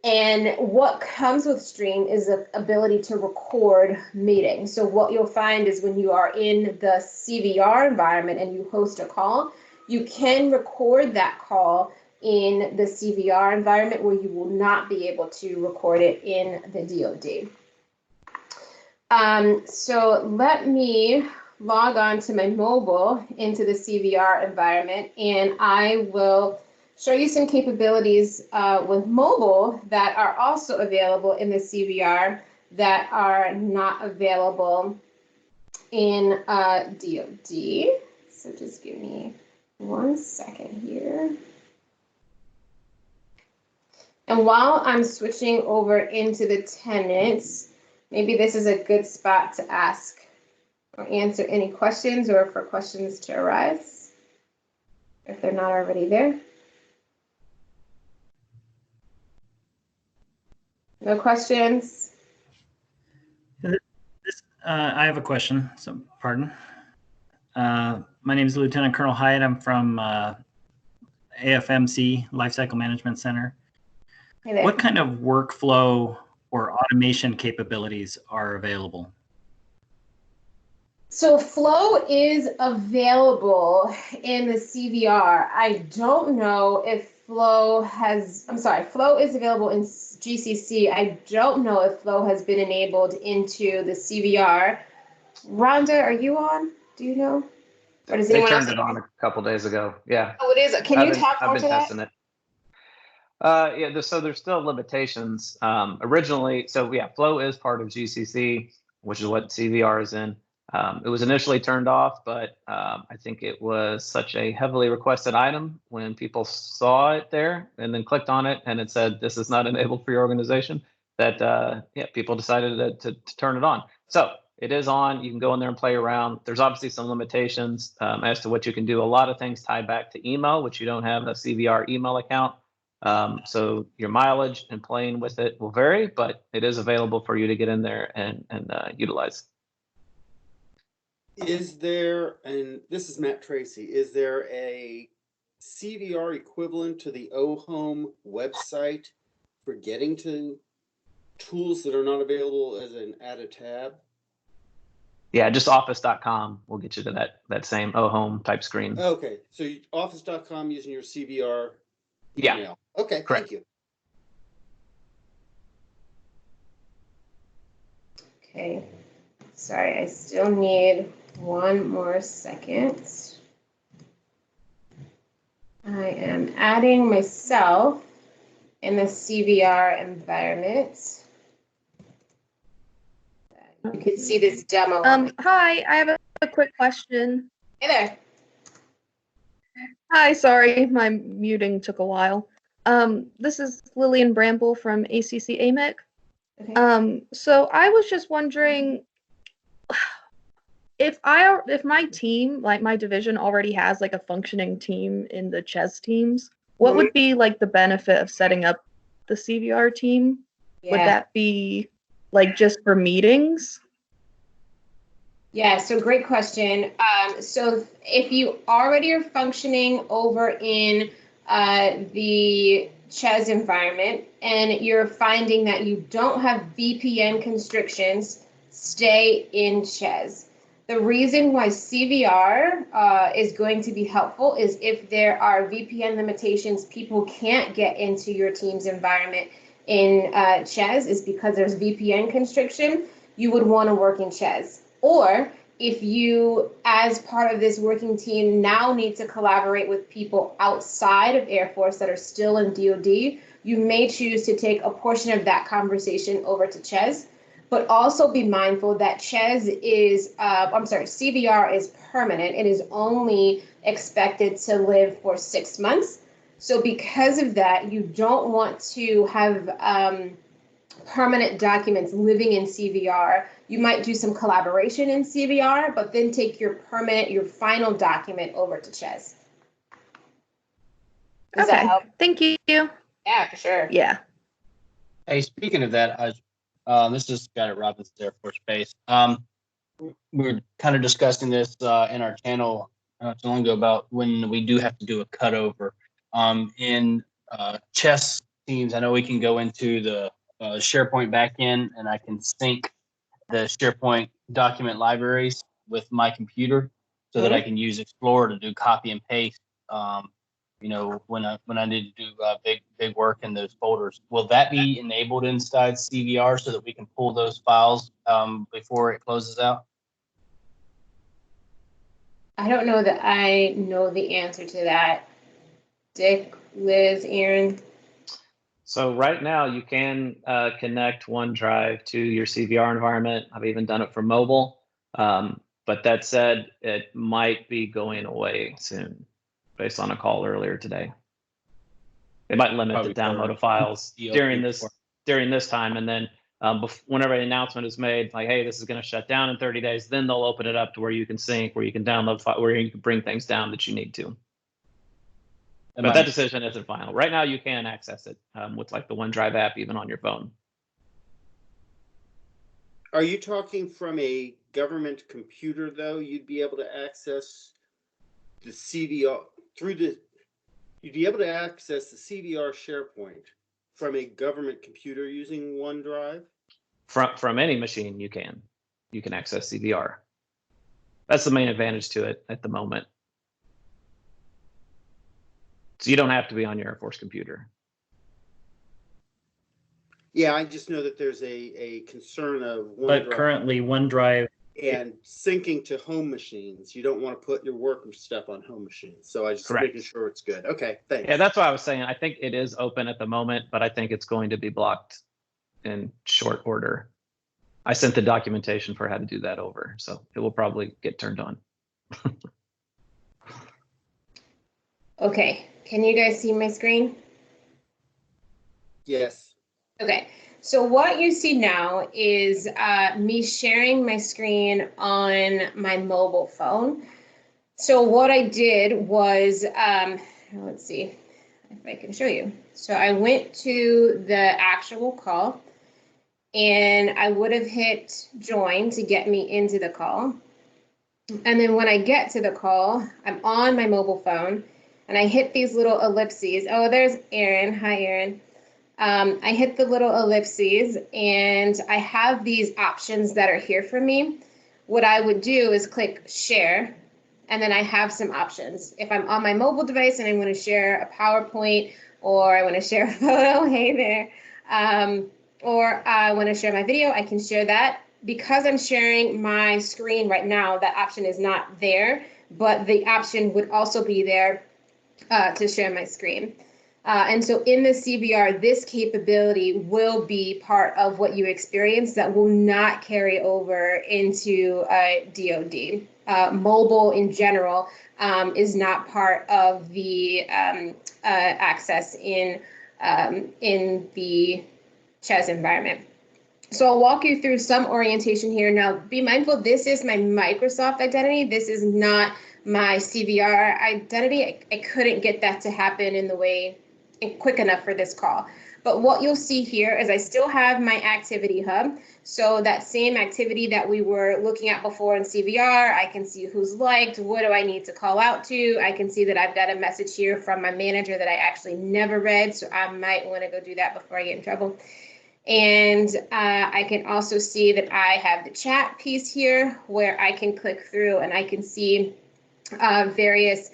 A: And what comes with Stream is the ability to record meetings. So what you'll find is when you are in the CVR environment and you host a call, you can record that call in the CVR environment, where you will not be able to record it in the DoD. So let me log on to my mobile into the CVR environment, and I will show you some capabilities with mobile that are also available in the CVR that are not available in DoD. So just give me 1 second here. And while I'm switching over into the tenants, maybe this is a good spot to ask or answer any questions, or for questions to arise, if they're not already there. No questions?
I: I have a question, so pardon. My name is Lieutenant Colonel Hyatt. I'm from AFMC, Lifecycle Management Center.
A: Hey there.
I: What kind of workflow or automation capabilities are available?
A: So Flow is available in the CVR. I don't know if Flow has, Flow is available in GCC. I don't know if Flow has been enabled into the CVR. Rhonda, are you on? Do you know? Or does
H: They
A: anyone
H: turned
A: else?
H: it on a couple days ago. Yeah.
A: Oh, it is. Can you talk more
H: I've
A: to
H: been
A: that?
H: testing it. So there's still limitations. Originally, so yeah, Flow is part of GCC, which is what CVR is in. It was initially turned off, but I think it was such a heavily requested item when people saw it there and then clicked on it and it said, this is not enabled for your organization, that people decided to turn it on. So it is on. You can go in there and play around. There's obviously some limitations as to what you can do. A lot of things tie back to email, which you don't have a CVR email account. So your mileage and playing with it will vary, but it is available for you to get in there and utilize.
G: Is there, and this is Matt Tracy, is there a CVR equivalent to the OHOME website for getting to tools that are not available as an added tab?
H: Yeah, just office.com will get you to that same OHOME type screen.
G: Okay, so office.com using your CVR
H: Yeah.
G: email. Okay,
H: Correct.
G: thank you.
A: Okay. Sorry, I still need 1 more second. I am adding myself in the CVR environment. You can see this demo.
J: Hi, I have a quick question.
A: Hey there.
J: Hi, sorry, my muting took a while. This is Lillian Bramble from ACC AMEC.
A: Okay.
J: So I was just wondering if my team, like my division, already has like a functioning team in the chess teams, what would be like the benefit of setting up the CVR team?
A: Yeah.
J: Would that be like just for meetings?
A: Yeah, so great question. So if you already are functioning over in the Ches environment and you're finding that you don't have VPN constrictions, stay in Ches. The reason why CVR is going to be helpful is if there are VPN limitations, people can't get into your team's environment in Ches is because there's VPN constriction, you would want to work in Ches. Or if you, as part of this working team, now need to collaborate with people outside of Air Force that are still in DoD, you may choose to take a portion of that conversation over to Ches. But also be mindful that CVR is permanent. It is only expected to live for 6 months. So because of that, you don't want to have permanent documents living in CVR. You might do some collaboration in CVR, but then take your final document over to Ches. Does that
J: Okay,
A: help?
J: thank you.
A: Yeah, for sure.
J: Yeah.
E: Hey, speaking of that, this is guy at Robins Air Force Base. We were kind of discussing this in our channel not too long ago about when we do have to do a cutover. In chess teams, I know we can go into the SharePoint backend and I can sync the SharePoint document libraries with my computer so that I can use Explorer to do copy and paste. When I need to do big work in those folders, will that be enabled inside CVR so that we can pull those files before it closes out?
A: I don't know that I know the answer to that. Dick, Liz, Aaron.
H: So right now you can connect OneDrive to your CVR environment. I've even done it for mobile. But that said, it might be going away soon based on a call earlier today. They might limit
E: Probably
H: the download
E: for
H: of files
E: DLP
H: during this time. And then whenever an announcement is made, like, hey, this is going to shut down in 30 days, then they'll open it up to where you can sync, where you can download, where you can bring things down that you need to. But that decision isn't final. Right now, you can access it with like the OneDrive app, even on your phone.
G: Are you talking from a government computer, though? You'd be able to access the CVR you'd be able to access the CVR SharePoint from a government computer using OneDrive?
H: From any machine, you can access CVR. That's the main advantage to it at the moment. So you don't have to be on your Air Force computer.
G: Yeah, I just know that there's a concern of OneDrive.
I: But currently, OneDrive
G: and syncing to home machines. You don't want to put your work stuff on home machines. So I just making sure it's good. Okay, thanks.
H: Yeah, that's what I was saying. I think it is open at the moment, but I think it's going to be blocked in short order. I sent the documentation for how to do that over, so it will probably get turned on.
A: Okay, can you guys see my screen?
G: Yes.
A: Okay, so what you see now is me sharing my screen on my mobile phone. So what I did was, let's see if I can show you. So I went to the actual call and I would have hit join to get me into the call. And then when I get to the call, I'm on my mobile phone and I hit these little ellipses. Oh, there's Aaron. Hi, Aaron. I hit the little ellipses and I have these options that are here for me. What I would do is click share, and then I have some options. If I'm on my mobile device and I want to share a PowerPoint, or I want to share a photo, hey there, or I want to share my video, I can share that. Because I'm sharing my screen right now, that option is not there, but the option would also be there to share my screen. And so in the CVR, this capability will be part of what you experience that will not carry over into DoD. Mobile in general is not part of the access in the Ches environment. So I'll walk you through some orientation here. Now, be mindful, this is my Microsoft identity. This is not my CVR identity. I couldn't get that to happen in the way quick enough for this call. But what you'll see here is I still have my activity hub. So that same activity that we were looking at before in CVR, I can see who's liked, what do I need to call out to. I can see that I've got a message here from my manager that I actually never read, so I might want to go do that before I get in trouble. And I can also see that I have the chat piece here where I can click through and I can see various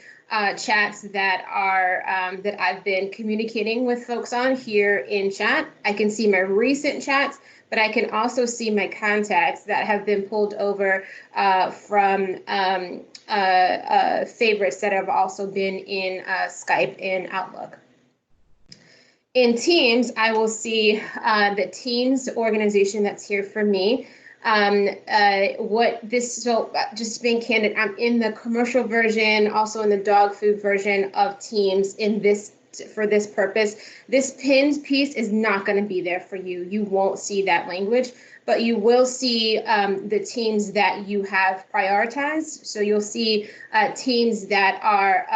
A: chats that are that I've been communicating with folks on here in chat. I can see my recent chats, but I can also see my contacts that have been pulled over from favorites that have also been in Skype and Outlook. In Teams, I will see the Teams organization that's here for me. Just being candid, I'm in the commercial version, also in the dog food version of Teams for this purpose. This pinned piece is not going to be there for you. You won't see that language, but you will see the teams that you have prioritized. So you'll see teams that are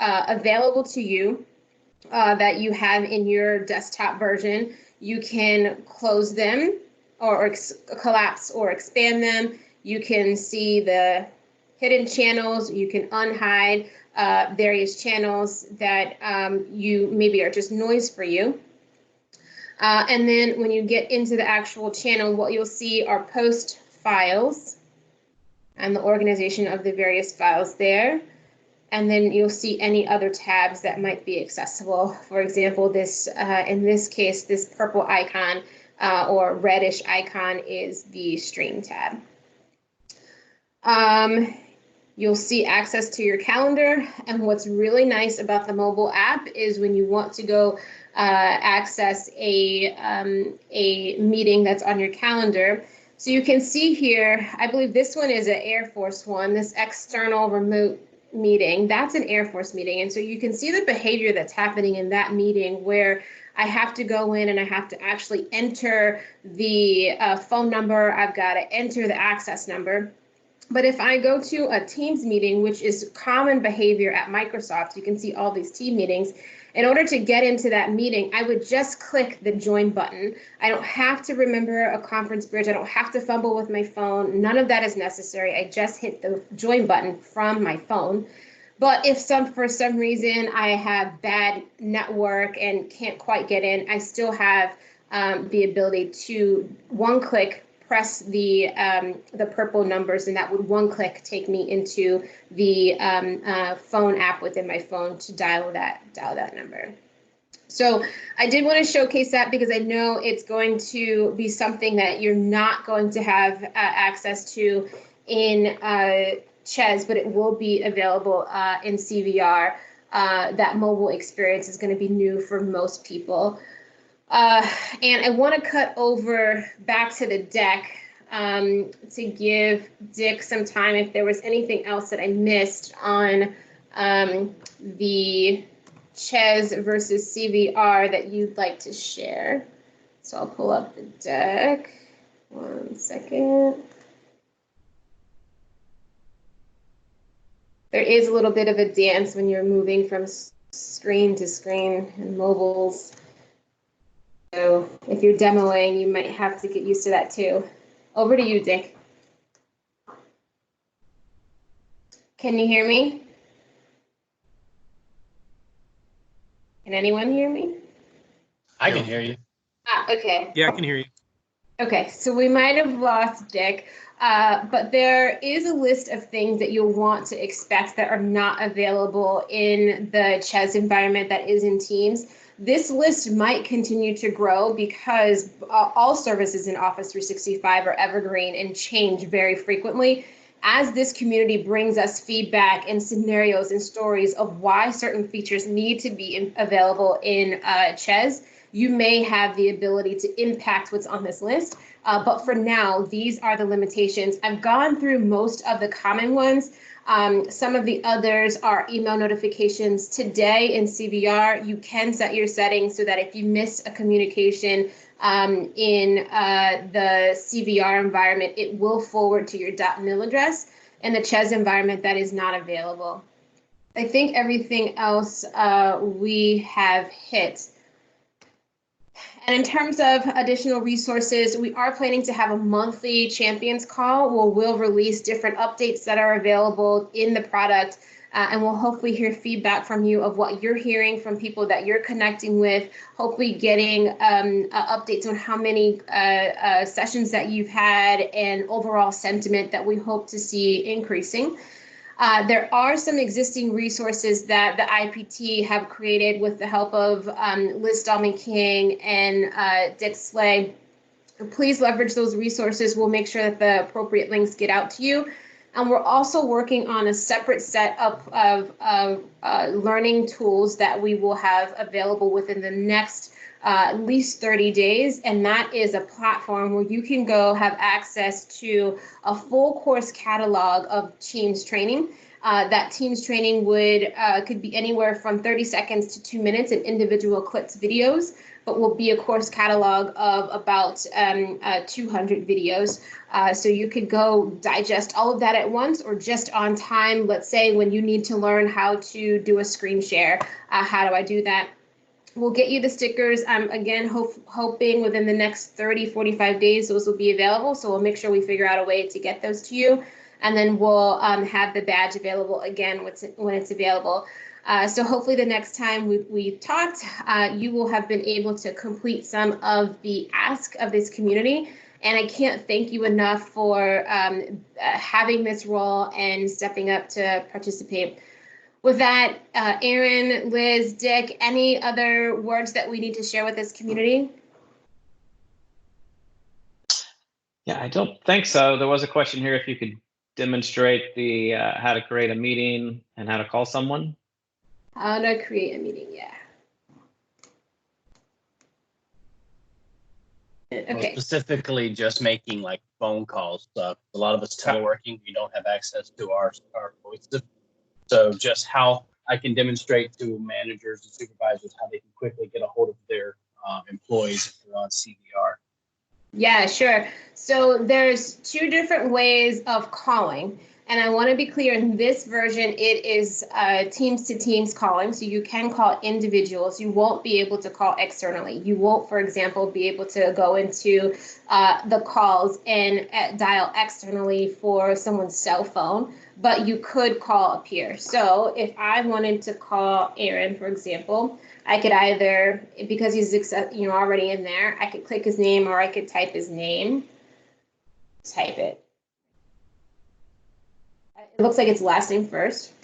A: available to you, that you have in your desktop version. You can close them or collapse or expand them. You can see the hidden channels. You can unhide various channels that you maybe are just noise for you. And then when you get into the actual channel, what you'll see are post files and the organization of the various files there. And then you'll see any other tabs that might be accessible. For example, this in this case, this purple icon or reddish icon is the stream tab. You'll see access to your calendar. And what's really nice about the mobile app is when you want to go access a meeting that's on your calendar. So you can see here, I believe this one is an Air Force one, this external remote meeting, that's an Air Force meeting. And so you can see the behavior that's happening in that meeting where I have to go in and I have to actually enter the phone number. I've got to enter the access number. But if I go to a Teams meeting, which is common behavior at Microsoft, you can see all these team meetings. In order to get into that meeting, I would just click the join button. I don't have to remember a conference bridge. I don't have to fumble with my phone. None of that is necessary. I just hit the join button from my phone. But if for some reason I have bad network and can't quite get in, I still have the ability to one click press the purple numbers, and that would one click take me into the phone app within my phone to dial that number. So I did want to showcase that because I know it's going to be something that you're not going to have access to in Ches, but it will be available in CVR. That mobile experience is going to be new for most people. And I want to cut over back to the deck to give Dick some time if there was anything else that I missed on the Ches versus CVR that you'd like to share. So I'll pull up the deck. 1 second. There is a little bit of a dance when you're moving from screen to screen in mobiles. So if you're demoing, you might have to get used to that too. Over to you, Dick. Can you hear me? Can anyone hear me?
E: I can hear you.
A: Okay.
D: Yeah, I can hear you.
A: Okay, so we might have lost Dick, but there is a list of things that you'll want to expect that are not available in the Ches environment that is in Teams. This list might continue to grow because all services in Office 365 are evergreen and change very frequently. As this community brings us feedback and scenarios and stories of why certain features need to be available in Ches, you may have the ability to impact what's on this list. But for now, these are the limitations. I've gone through most of the common ones. Some of the others are email notifications. Today in CVR, you can set your settings so that if you miss a communication in the CVR environment, it will forward to your .mil address. In the Ches environment, that is not available. I think everything else we have hit. And in terms of additional resources, we are planning to have a monthly champions call where we'll release different updates that are available in the product. And we'll hopefully hear feedback from you of what you're hearing from people that you're connecting with, hopefully getting updates on how many sessions that you've had and overall sentiment that we hope to see increasing. There are some existing resources that the IPT have created with the help of Liz Stallman-King and Dick Slay. Please leverage those resources. We'll make sure that the appropriate links get out to you. And we're also working on a separate set of learning tools that we will have available within the next at least 30 days. And that is a platform where you can go have access to a full course catalog of Teams training. That Teams training could be anywhere from 30 seconds to 2 minutes in individual clips videos, but will be a course catalog of about 200 videos. So you could go digest all of that at once or just on time. Let's say when you need to learn how to do a screen share, how do I do that? We'll get you the stickers. I'm again hoping within the next 30, 45 days, those will be available. So we'll make sure we figure out a way to get those to you. And then we'll have the badge available again when it's available. So hopefully the next time we talked, you will have been able to complete some of the ask of this community. And I can't thank you enough for having this role and stepping up to participate. With that, Aaron, Liz, Dick, any other words that we need to share with this community?
H: Yeah, I don't think so. There was a question here if you could demonstrate the how to create a meeting and how to call someone.
A: How to create a meeting, yeah.
E: Well,
A: Okay.
E: specifically just making like phone calls. A lot of us teleworking, we don't have access to our voices. So just how I can demonstrate to managers and supervisors how they can quickly get a hold of their employees if they're on CVR.
A: Yeah, sure. So there's two different ways of calling. And I want to be clear, in this version, it is teams to teams calling. So you can call individuals. You won't be able to call externally. You won't, for example, be able to go into the calls and dial externally for someone's cell phone, but you could call a peer. So if I wanted to call Aaron, for example, I could either, because he's already in there, I could click his name or I could type his name, type it. It looks like it's last name first.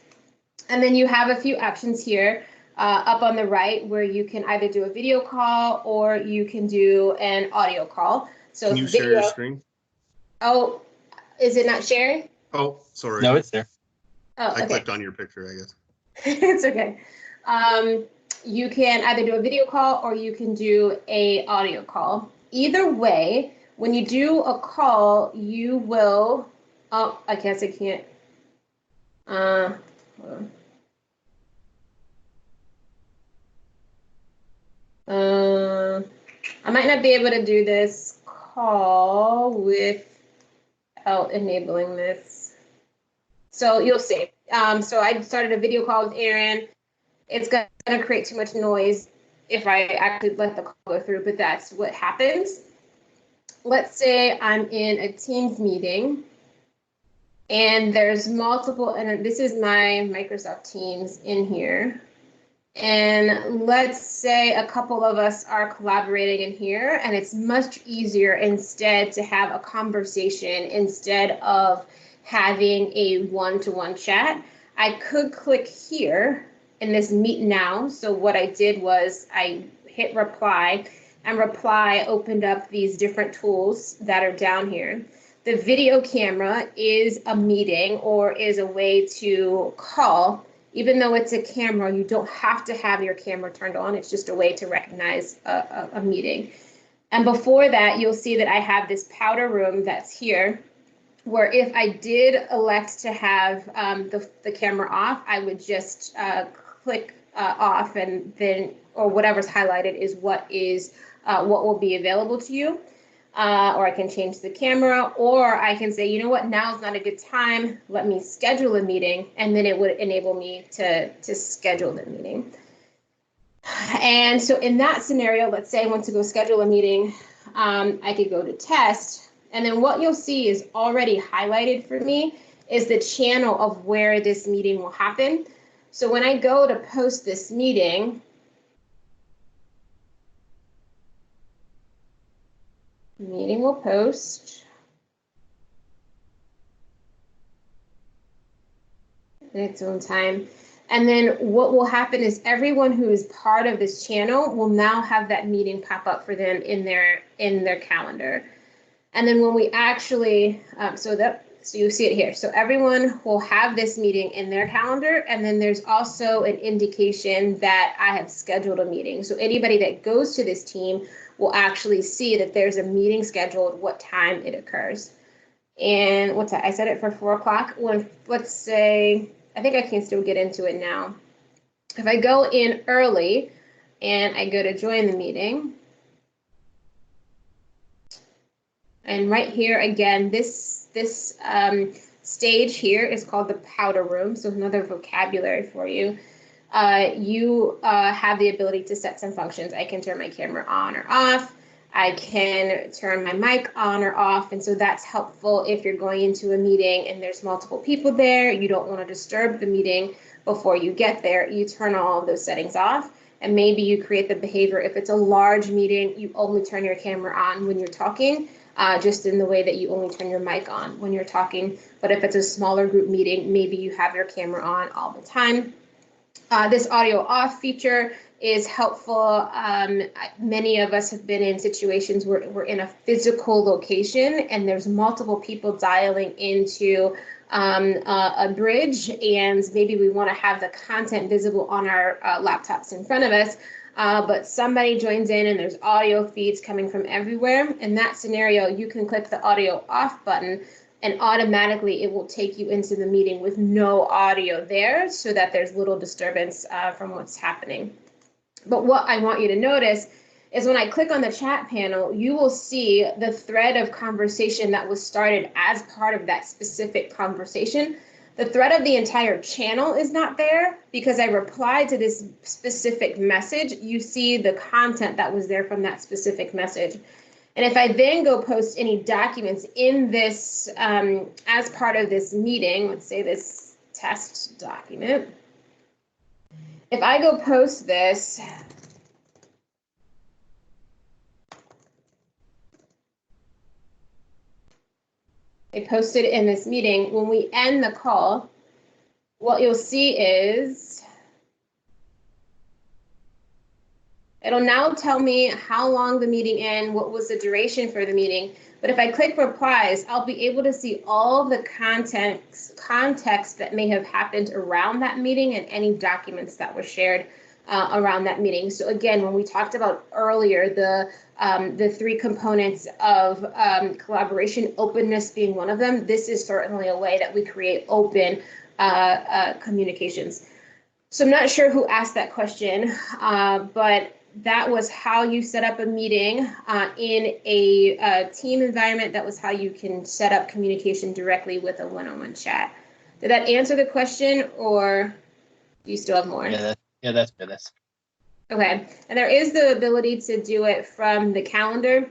A: And then you have a few options here up on the right where you can either do a video call or you can do an audio call. So
K: can you share your screen?
A: Oh, is it not sharing?
K: Oh, sorry.
E: No, it's there.
A: Oh,
K: I
A: okay.
K: clicked on your picture, I guess.
A: It's okay. You can either do a video call or you can do a audio call. Either way, when you do a call, you will, oh, I guess I can't. Hold on. I might not be able to do this call without enabling this. So you'll see. So I started a video call with Aaron. It's going to create too much noise if I actually let the call go through, but that's what happens. Let's say I'm in a Teams meeting and there's multiple, and this is my Microsoft Teams in here. And let's say a couple of us are collaborating in here, and it's much easier instead to have a conversation instead of having a one-to-one chat. I could click here in this meet now. So what I did was I hit reply, and reply opened up these different tools that are down here. The video camera is a meeting or is a way to call. Even though it's a camera, you don't have to have your camera turned on. It's just a way to recognize a meeting. And before that, you'll see that I have this powder room that's here, where if I did elect to have the camera off, I would just click off, and then, or whatever's highlighted is what will be available to you. Or I can change the camera, or I can say, you know what, now's not a good time. Let me schedule a meeting, and then it would enable me to schedule the meeting. And so in that scenario, let's say I want to go schedule a meeting, I could go to test, and then what you'll see is already highlighted for me is the channel of where this meeting will happen. So when I go to post this meeting, meeting will post. In its own time. And then what will happen is everyone who is part of this channel will now have that meeting pop up for them in their calendar. And then when we actually, so you see it here. So everyone will have this meeting in their calendar, and then there's also an indication that I have scheduled a meeting. So anybody that goes to this team will actually see that there's a meeting scheduled, what time it occurs. And what's that? I set it for 4 o'clock. Let's say, I think I can still get into it now. If I go in early and I go to join the meeting, and right here again, this stage here is called the powder room. So another vocabulary for you. You have the ability to set some functions. I can turn my camera on or off. I can turn my mic on or off, and so that's helpful if you're going into a meeting and there's multiple people there. You don't want to disturb the meeting before you get there. You turn all of those settings off, and maybe you create the behavior. If it's a large meeting, you only turn your camera on when you're talking, just in the way that you only turn your mic on when you're talking. But if it's a smaller group meeting, maybe you have your camera on all the time. This audio off feature is helpful. Many of us have been in situations where we're in a physical location and there's multiple people dialing into a bridge, and maybe we want to have the content visible on our laptops in front of us, but somebody joins in and there's audio feeds coming from everywhere. In that scenario, you can click the audio off button and automatically it will take you into the meeting with no audio there, so that there's little disturbance from what's happening. But what I want you to notice is when I click on the chat panel, you will see the thread of conversation that was started as part of that specific conversation. The thread of the entire channel is not there because I replied to this specific message. You see the content that was there from that specific message. And if I then go post any documents in this, as part of this meeting, let's say this test document, if I go post this, I posted in this meeting, when we end the call, what you'll see is it'll now tell me how long the meeting in, what was the duration for the meeting. But if I click replies, I'll be able to see all the context that may have happened around that meeting and any documents that were shared around that meeting. So again, when we talked about earlier, the 3 components of collaboration, openness being one of them, this is certainly a way that we create open communications. So I'm not sure who asked that question, but that was how you set up a meeting in a team environment. That was how you can set up communication directly with a one-on-one chat. Did that answer the question, or do you still have more?
E: Yeah, that's good.
A: Okay, and there is the ability to do it from the calendar.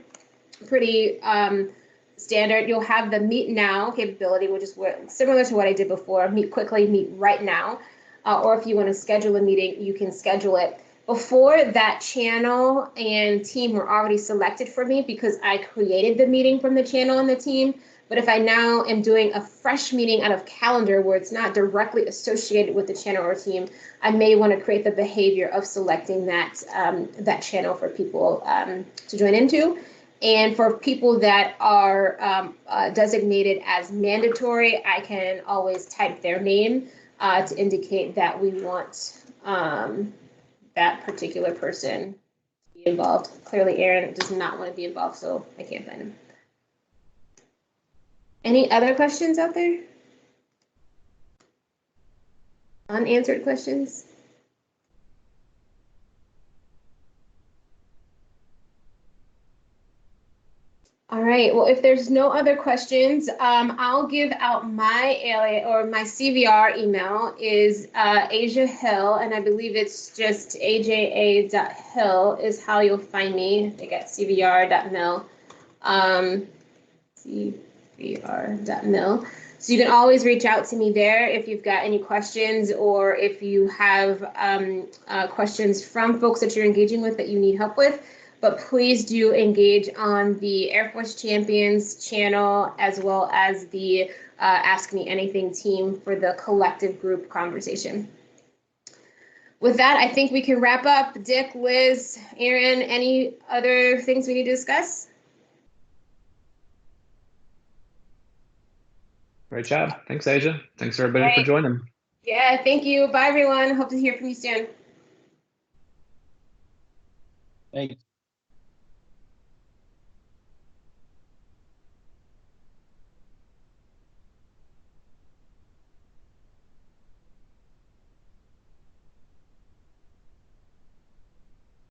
A: Pretty standard. You'll have the meet now capability, which is similar to what I did before, meet quickly, meet right now. Or if you want to schedule a meeting, you can schedule it. Before, that channel and team were already selected for me because I created the meeting from the channel and the team. But if I now am doing a fresh meeting out of calendar where it's not directly associated with the channel or team, I may want to create the behavior of selecting that channel for people to join into. And for people that are designated as mandatory, I can always type their name to indicate that we want that particular person to be involved. Clearly, Aaron does not want to be involved, so I can't find him. Any other questions out there? Unanswered questions? All right. right. Well, if there's no other questions, I'll give out my alias or my CVR email is Asia Hill, and I believe it's just aja.hill is how you'll find me. I think at cvr.mil. cvr.mil. So you can always reach out to me there if you've got any questions, or if you have questions from folks that you're engaging with that you need help with. But please do engage on the Air Force Champions channel, as well as the Ask Me Anything team for the collective group conversation. With that, I think we can wrap up. Dick, Liz, Aaron, any other things we need to discuss?
H: Great job. Thanks, Asia. Thanks, everybody, for joining.
A: Yeah, thank you. Bye, everyone. Hope to hear from you soon.
E: Thanks.